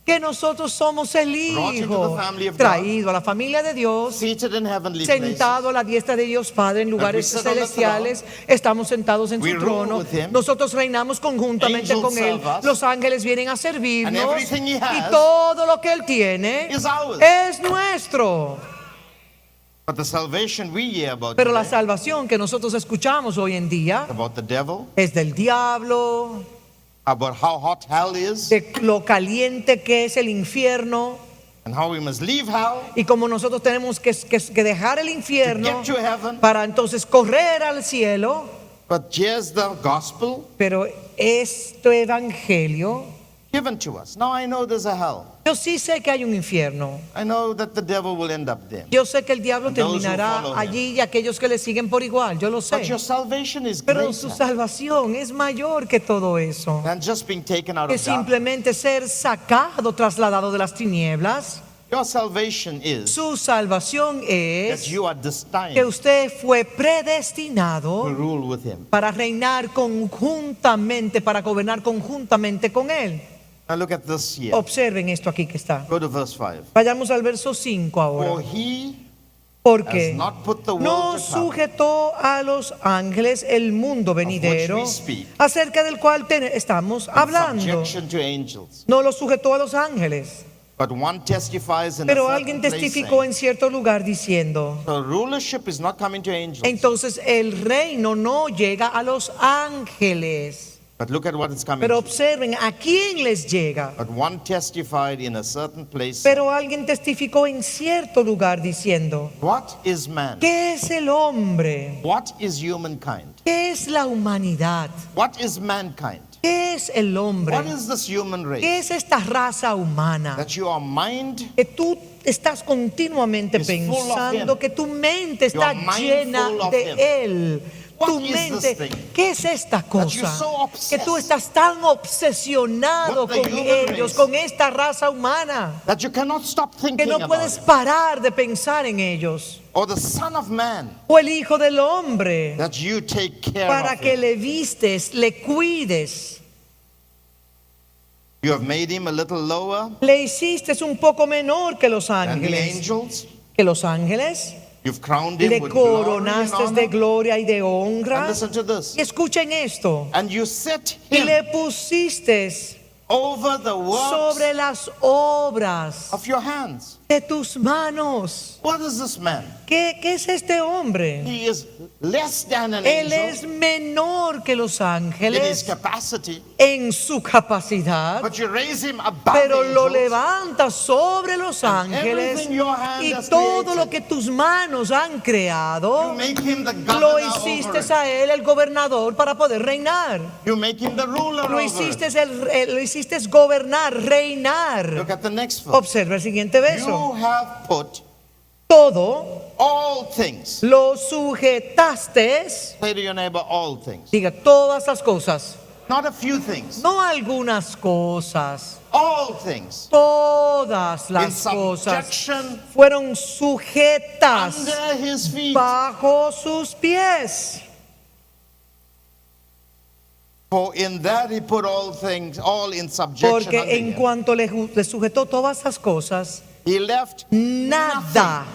Que nosotros somos el brought into Hijo the family of God, traído a la familia de Dios, seated in heavenly places. sentado a la diestra de Dios Padre en lugares sit on the celestiales, estamos sentados en We su rule trono, with him. nosotros reinamos conjuntamente Angels con Él, serve us. los ángeles vienen a And servirnos everything he has y todo lo que Él tiene is ours. es nuestro. But the salvation we hear about Pero la today, salvación que nosotros escuchamos hoy en día about the devil, es del diablo, about how hot hell is, de lo caliente que es el infierno, and how we must leave hell y como nosotros tenemos que dejar el to infierno get to heaven. para entonces correr al cielo. But here's the gospel Pero este evangelio, given to us. Now I know there's a hell. yo sí sé que hay un infierno. I know that the devil will end up there. Yo sé que el diablo And those who terminará follow him. allí y aquellos que le siguen por igual. Yo lo But your sé. salvation is Pero su greater salvación es mayor que todo eso. than just being taken out Que of darkness. simplemente ser sacado, trasladado de las tinieblas. Your salvation is Su salvación that es you are que destined usted fue to predestinado rule with him. para reinar conjuntamente, para gobernar conjuntamente con Él. Now look at this here. Observen esto aquí que está. Go to verse 5. Vayamos al verso 5 ahora. For he Porque has not put the world no to come, sujetó a los ángeles el mundo venidero, we speak, acerca del cual estamos in hablando. subjection to angels. No lo sujetó a los ángeles. But one testifies in Pero a alguien certain place testificó saying, en cierto lugar diciendo, the rulership is not coming to angels. entonces el reino no llega a los ángeles. But look at what it's coming Pero to. observen, ¿a quién les llega? But one testified in a certain place, Pero alguien testificó en cierto lugar diciendo, what is man? ¿qué es el hombre? What is humankind? ¿Qué es la humanidad? What is mankind? ¿Qué es el hombre? What is this human ¿Qué race? es esta raza humana? That your mind Que tú estás continuamente is full of pensando, him. que tu mente está Your mind llena full of de him. él. What Tu is mente, this thing? ¿qué es esta That you're cosa? so obsessed Que tú estás tan obsesionado with the con human ellos, race. con esta raza humana, that you cannot stop que thinking no about puedes it. parar de pensar en ellos. Or the Son of Man, O el Hijo del Hombre, that you take care para of que him. le vistes, le cuides. You have made him a little lower Le hiciste un poco menor que los than the ángeles. angels. Que los ángeles. You've crowned him Le with glory and coronaste de honor. gloria y de And honra. listen to this. Y escuchen esto. And you set Y him le pusiste over the works sobre las obras of your hands. de tus manos. What is this man? ¿Qué es este hombre? He is less than an Él angel es menor que los in his ángeles capacity, en su capacidad, but you raise him above pero lo angels. levanta sobre los And ángeles, everything your hand y has todo lo created, que tus manos han You creado, make him the lo governor hiciste over it. a él el gobernador para poder reinar. You make him the ruler Lo over hiciste, it. lo hiciste gobernar, reinar. Look at the next verse. Observa el siguiente verso. You have put Todo all things. lo sujetaste, Say to your neighbor, all things. diga todas las cosas, Not a few things. no algunas cosas, All things. todas In las cosas subjection fueron sujetas under his feet. bajo sus pies. For in that he put all things, all in subjection Porque under en him. cuanto le sujetó todas las cosas, He left nada nothing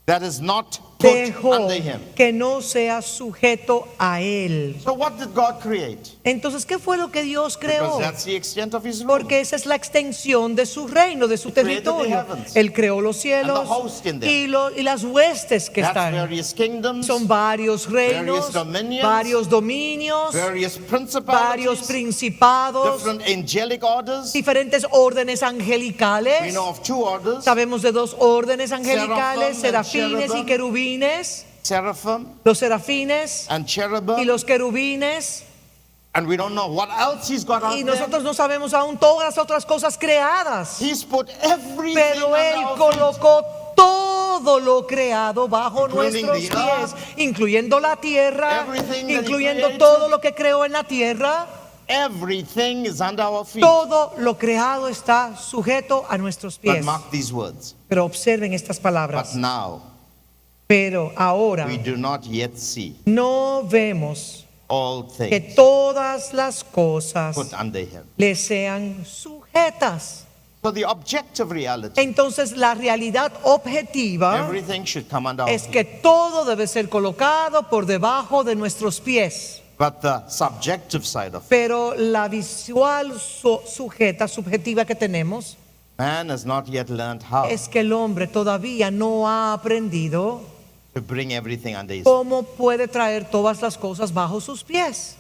that is not put dejó under him. que no sea sujeto a él. So what did God create? Entonces, ¿qué fue lo que Dios creó? Because that's the extent of his rule. Porque esa es la extensión de su reino, de su created the territorio. heavens Él creó los cielos and the host in them. y las huestes que That's están. various kingdoms, Son varios reinos, various dominions, varios dominios, various varios principalities, principados, different angelic orders. diferentes órdenes We angelicales. know of two orders, Sabemos de dos órdenes angelicales, Seraphim and serafines y cherubim. querubines. seraphim Los serafines and y cherubim, los querubines. and we don't know what else he's got out Y there. nosotros no sabemos aún todas las otras cosas creadas. He's put everything Pero under Él our feet. colocó todo lo creado bajo Including nuestros the pies, incluyendo la tierra, Everything that He incluyendo created. todo lo que creó en la tierra. Everything is under our feet. Todo lo creado está sujeto a nuestros But pies. mark these words. Pero observen estas palabras. But now Pero ahora we do not yet see no vemos all que things todas las cosas put under him. le sean sujetas. So the objective reality, Entonces la realidad objetiva everything should come under our es feet. que todo debe ser colocado por debajo de nuestros pies. But the subjective side of it, Pero la visual subjetiva que tenemos man has not yet learned how es que el hombre todavía no ha aprendido to bring everything under his feet. cómo puede traer todas las cosas bajo sus pies.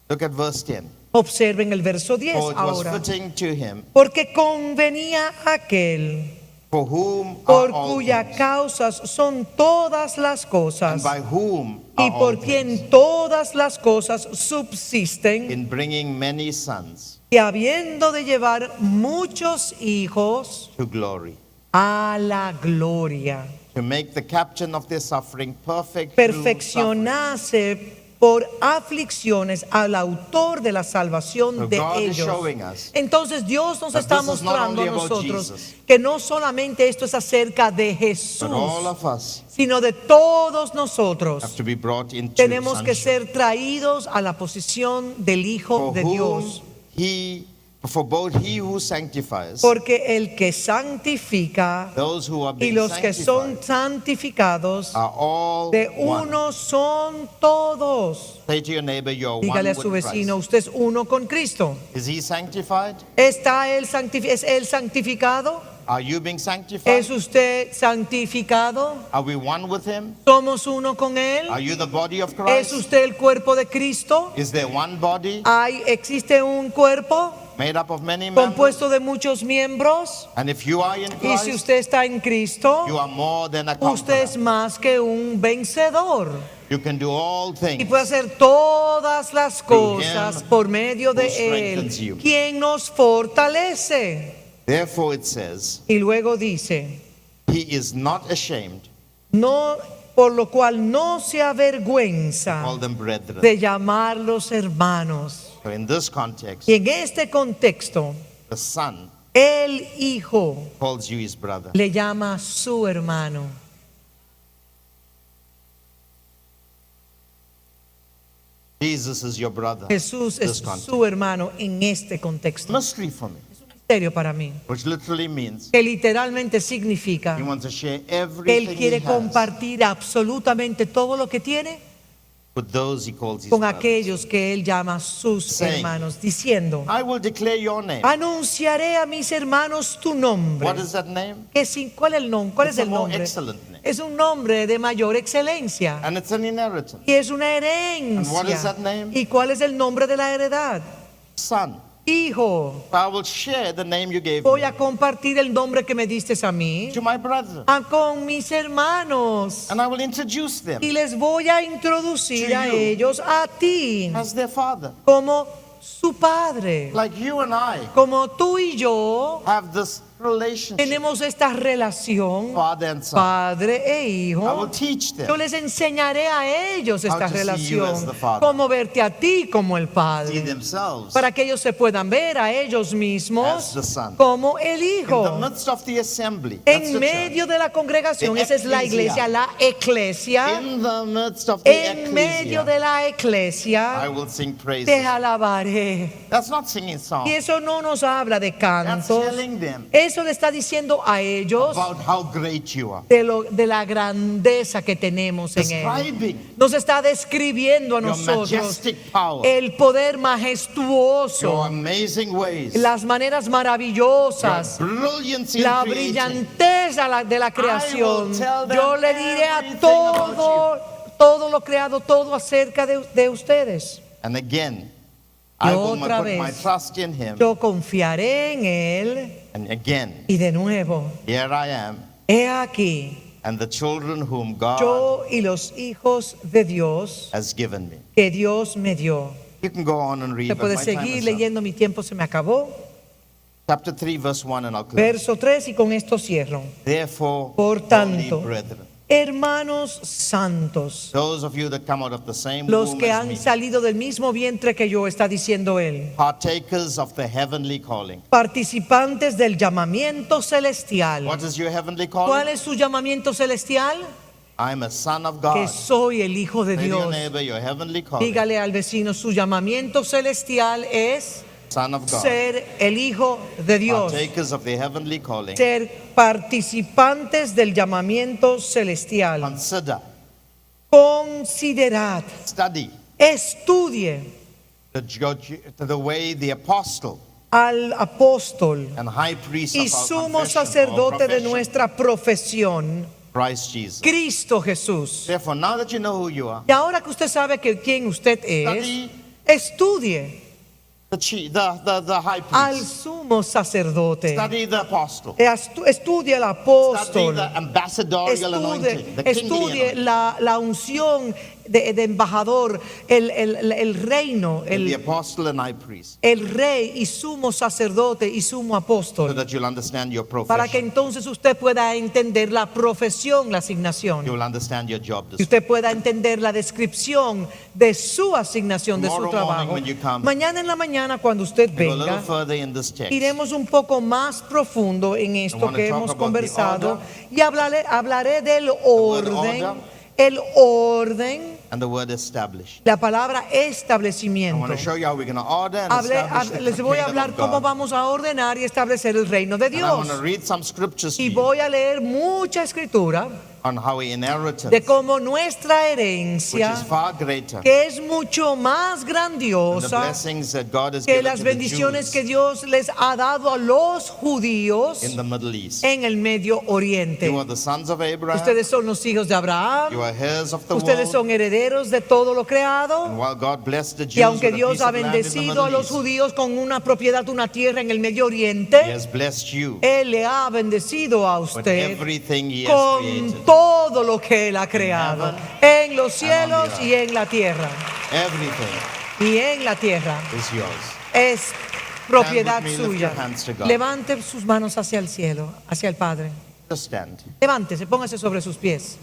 Look at verse 10. Observen el verso 10 For it was ahora. fitting to him, Porque convenía aquel for whom are por all cuya things, causas son todas las and cosas by whom y are all por things, quien todas las cosas subsisten, in bringing many sons y habiendo de llevar muchos hijos to glory, a la gloria, to make the captain of their suffering perfect through suffering. perfeccionase por aflicciones al autor de la salvación So de God is ellos. showing us Entonces Dios nos that está this is not mostrando a only about nosotros Jesus, que no solamente esto es acerca de Jesús, but all of us sino de todos nosotros. have to be brought into Tenemos que sonship. ser traídos a la posición del Hijo For de whom Dios, he For both he who sanctifies, Porque el que santifica those who are y being los que son sanctified, santificados, are all de one. uno son todos. Say to your neighbor, you're Dígale a one su with vecino, Christ. usted es uno con Cristo. Is he sanctified? ¿Está él ¿Es él santificado? Are you being sanctified? ¿Es usted santificado? Are we one with him? ¿Somos uno con él? Are you the body of ¿Es Christ? usted el cuerpo de Cristo? Is there one body ¿Existe un cuerpo made up of many members? compuesto de muchos miembros? And if you are in Y si Christ, usted está en Cristo, you are more than a usted es conqueror. más que un vencedor. You can do all Y things. puede hacer todas las Through cosas him por medio who de strengthens Él, you. quien nos fortalece. Therefore it says, Y luego dice, he is not ashamed no, por lo cual no se to avergüenza call them brethren. de llamarlos hermanos. So in this context, Y en este contexto, the son el Hijo calls you his brother. le llama su hermano. Jesus is your brother. Jesús es This context. su hermano en este contexto. Mystery for me, Misterio para mí, which literally means que literalmente significa he wants to share que everything Él quiere he has compartir absolutamente todo lo que tiene with those he calls his con brothers. aquellos que Él llama sus Saying, hermanos, diciendo, I will declare your name. anunciaré a mis hermanos tu nombre. What is that name? ¿Cuál es el nombre? ¿Cuál It's es a el more nombre? excellent name. Es un nombre de mayor excelencia And it's an inheritance. y es una And what is that herencia. name? ¿Y cuál es el nombre de la heredad? Son. Hijo. I will share the name you gave Voy me a compartir el nombre que me diste a mí to my brother. con mis hermanos And I will introduce them y les voy a introducir To a you. ellos a ti as their father. como su padre. Like you and I Como tú y yo have this relationship, tenemos esta relación, father and son. padre e I will hijo. teach Yo them, les enseñaré a ellos esta to see you relación, as the father. cómo verte a ti como el see padre, themselves para que ellos se puedan ver a ellos as mismos the son. como el In the hijo. midst of the assembly, that's En the medio de la congregación, The esa es la iglesia, la church. eclesia. In the midst of the En medio ecclesia, de la I eclesia will sing te praises. alabaré. That's not singing songs. Y eso no nos habla de That's cantos. telling them Eso le está diciendo a ellos about how great you are. de la grandeza que tenemos en Él. Describing Nos está describiendo a your nosotros majestic power, el poder your majestuoso, amazing ways, las maneras your maravillosas, brilliance in la creating. brillanteza de la creación. tell them Yo le diré a everything about todo lo creado, todo acerca de ustedes. And again, Y I will otra put my vez, trust in him. Yo confiaré en Él. And again, Y de nuevo, here I am, he aquí, and the children whom God yo y los hijos de Dios has given me. que Dios me dio. You can go on and read, Se but puede my time seguir is up. leyendo, mi tiempo se me acabó. Chapter 3, verse 1, and I'll close. Verso 3 y con esto cierro. Therefore, Por holy tanto, brethren, hermanos santos, those of you that come out of the same los womb que as han me, salido del mismo vientre que yo, está diciendo él, partakers of the heavenly calling. participantes del llamamiento celestial. What is your heavenly ¿Cuál calling? es su llamamiento celestial? I'm a son of Que God. soy el hijo de Say to your Dios. neighbor, your heavenly calling, Dígale al vecino, su llamamiento celestial es son of God. ser el hijo de Dios, Partakers of the heavenly calling. ser participantes del llamamiento celestial. Consider, Considerad, study estudie the way the apostle al apóstol and high priest y of our sumo confession, sacerdote de profession, nuestra profesión, Christ Jesus. Cristo Jesús. Therefore, now that you know who you are, Y ahora que usted sabe quién usted es, study estudie the high al priest, sumo sacerdote, study the apostle, estudie al study apóstol, the ambassadorial anointing, the kingly estudie anointing, la unción de embajador, el reino, the apostle and high priest, el rey y sumo sacerdote y sumo so apóstol, that you'll understand your para que profession, entonces usted pueda entender la profesión, la asignación, you'll understand your job y description. usted pueda entender la descripción de su asignación, de su Tomorrow trabajo. morning when you come, Mañana en la mañana cuando usted Go a little venga, further in this text. iremos un poco más profundo en I esto wanna que talk hemos about conversado the y hablaré del word orden, order. el orden and the word establish. La palabra I want establecimiento. to show you how we're going to order and establish the Les voy a kingdom hablar of cómo God. vamos a ordenar y establecer el reino de And I want Dios. to read some scriptures to Y you voy a leer mucha escritura on our inheritance, de cómo nuestra which herencia, is far greater que es mucho más than the grandiosa blessings that God has que given las to the bendiciones Jews que Dios les ha dado a los judíos in the Middle East. en el Medio Oriente. You are the sons of Abraham. Ustedes son los hijos de You Abraham. are heirs of the Ustedes world. son herederos de todo lo And creado. while God blessed the Y Jews aunque with a Dios piece ha of land in the bendecido a Middle los East, judíos con una propiedad, una tierra en el Medio He Oriente, has blessed you Él le ha bendecido a with usted everything He has con created. todo lo que Él ha creado en los cielos earth. y en la tierra. Everything Y en la tierra is yours. es propiedad Stand with me, lift suya. your hands to God. Levante sus manos hacia el cielo, hacia el Padre. Just stand. Levántese, póngase sobre sus pies.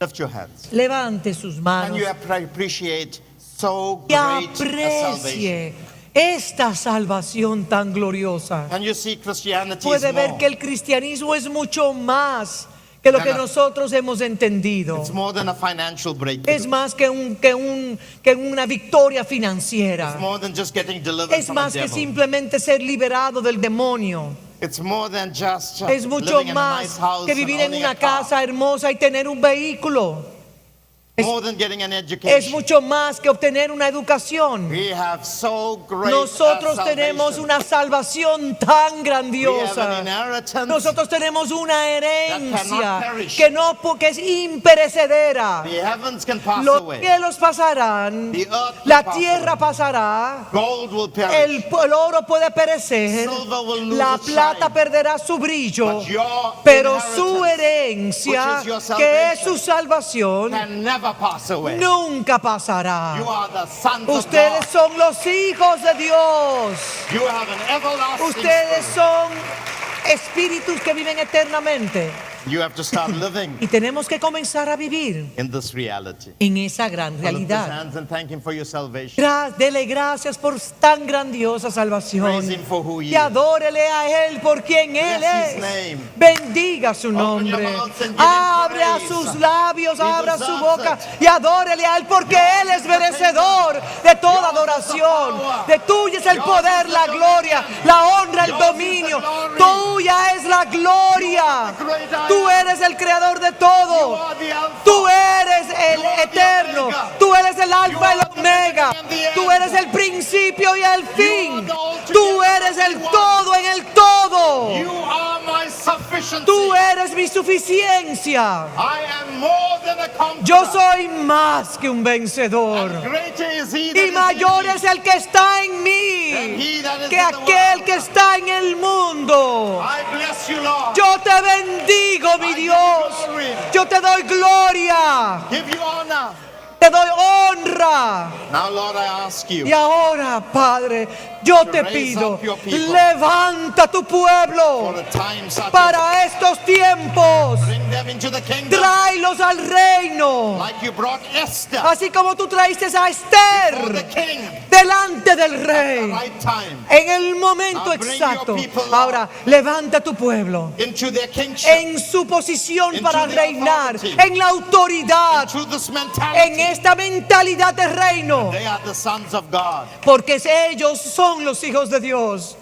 Lift your hands. Levante sus Can manos you appreciate so y great a salvation? aprecie esta salvación tan gloriosa. Can you see Christianity is Puede ver more? que el cristianismo es mucho más que lo que nosotros hemos entendido. It's more than a financial breakthrough. Es más que una victoria financiera. It's more than just getting delivered Es from a más que devil. simplemente ser liberado del demonio. It's more than just Es mucho living in a nice más house que and vivir en owning una a car. casa hermosa y tener un vehículo. More than getting an Es education. mucho más que obtener una educación. We have so great Nosotros a tenemos salvation. una salvación tan We have grandiosa. an inheritance Nosotros tenemos una herencia cannot perish. que es imperecedera. The heavens can pass Los away. cielos pasarán, The earth will la pass tierra away. pasará, Gold will perish. el oro puede perecer, Silver will lose la its plata shine. perderá su brillo, But your pero su inheritance, herencia, which is your que es su salvation, salvación, can never pass away. nunca pasará. You are the sons of Ustedes God. son los hijos de Dios. You have an everlasting Ustedes spirit. son espíritus que viven eternamente. You have to start living Y tenemos que comenzar a vivir in this reality. en esa gran Lift his realidad. hands and thank Him for your salvation. Dele gracias por tan grandiosa salvación. Praise Him for who He Y is. adórele a Él por quien Él Bless His es. name. Bendiga su Open your nombre. mouths and give Him Abre a praise. sus labios, He abra su deserves boca it. y adórele a Él porque Él es merecedor de toda adoración. De tuya es el poder, la gloria, la honra, el dominio. Tuya es la gloria. Tú eres el creador de todo. Tú eres el eterno. Tú eres el alfa y el omega. Tú eres el principio y el fin. Tú eres el todo en el todo. You are my sufficiency. Tú eres mi suficiencia. I am more than a conqueror. Yo soy más que un vencedor. Greater is He that Y is mayor in me es el que está en than mí he that is que in the aquel world. que está en el mundo. I bless you, Lord. Yo te bendigo, mi Dios. Yo te doy gloria. Give you honor. Te doy honra. Now, Lord, I ask you Y ahora, Padre, yo te raise pido, up your people levanta tu for pueblo a time such as para estos tiempos. bring them into the kingdom Tráelos al reino. like you brought Esther Así como tú traíste a for the Esther king delante del at the rey. right time En el momento Now bring exacto. your people, Lord. Ahora, levanta tu pueblo into their kingship, en su posición Into para the reinar, authority. en la autoridad, to this en mentality. esta mentalidad de reino. They are the sons of God. Porque ellos son los hijos de Dios.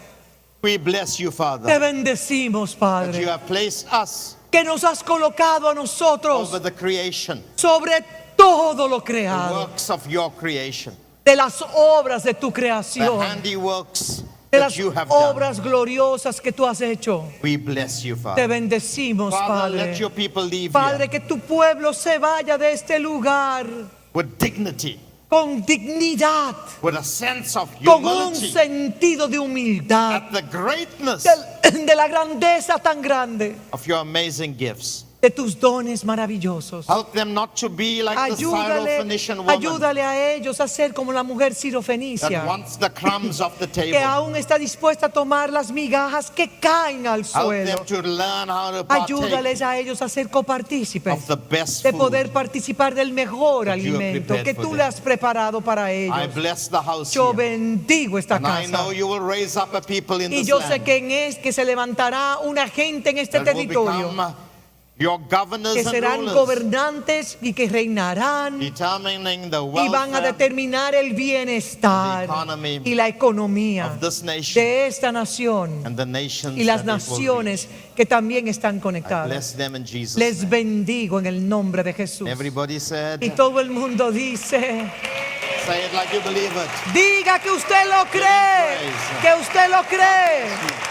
We bless you, Te Father, bendecimos, that you Padre, have placed us que nos has colocado a nosotros over the creation, sobre todo lo the creado, works of your creation, de las obras de tu the creación, handiworks de that las you have done. obras gloriosas que tú has hecho. We bless you, Te Father. bendecimos, Father, let Padre. your people leave Padre, here que tu pueblo se vaya de este lugar with dignity, con dignidad, with a sense of con un humility sentido de humildad, at the greatness de la grandeza tan grande of your amazing gifts. de tus dones maravillosos. Help them not to be like the Syrophoenician woman Ayúdale a ellos a ser como la mujer that sirofenicia, wants the crumbs off the que table. aún está dispuesta a tomar las migajas que caen al Help suelo. them to learn how to partake Ayúdales a ellos a ser copartícipes, of the best de food. poder participar del mejor that you have alimento prepared que for tú them. le has preparado para I ellos. bless the house Yo here. bendigo esta And I know casa. you will raise up a people in Y this yo sé land que se levantará una gente en este that will territorio become your governors que and serán rulers, gobernantes y que reinarán determining the y van a welfare determinar el bienestar the economy y la economía of this nation de esta nación and the nations y las that it will naciones que también están reach. I conectadas. bless them in Jesus' Les name. bendigo en el nombre de Jesús. Everybody said, Y todo el mundo dice, say it like you believe it. diga que usted lo cree, que usted lo cree.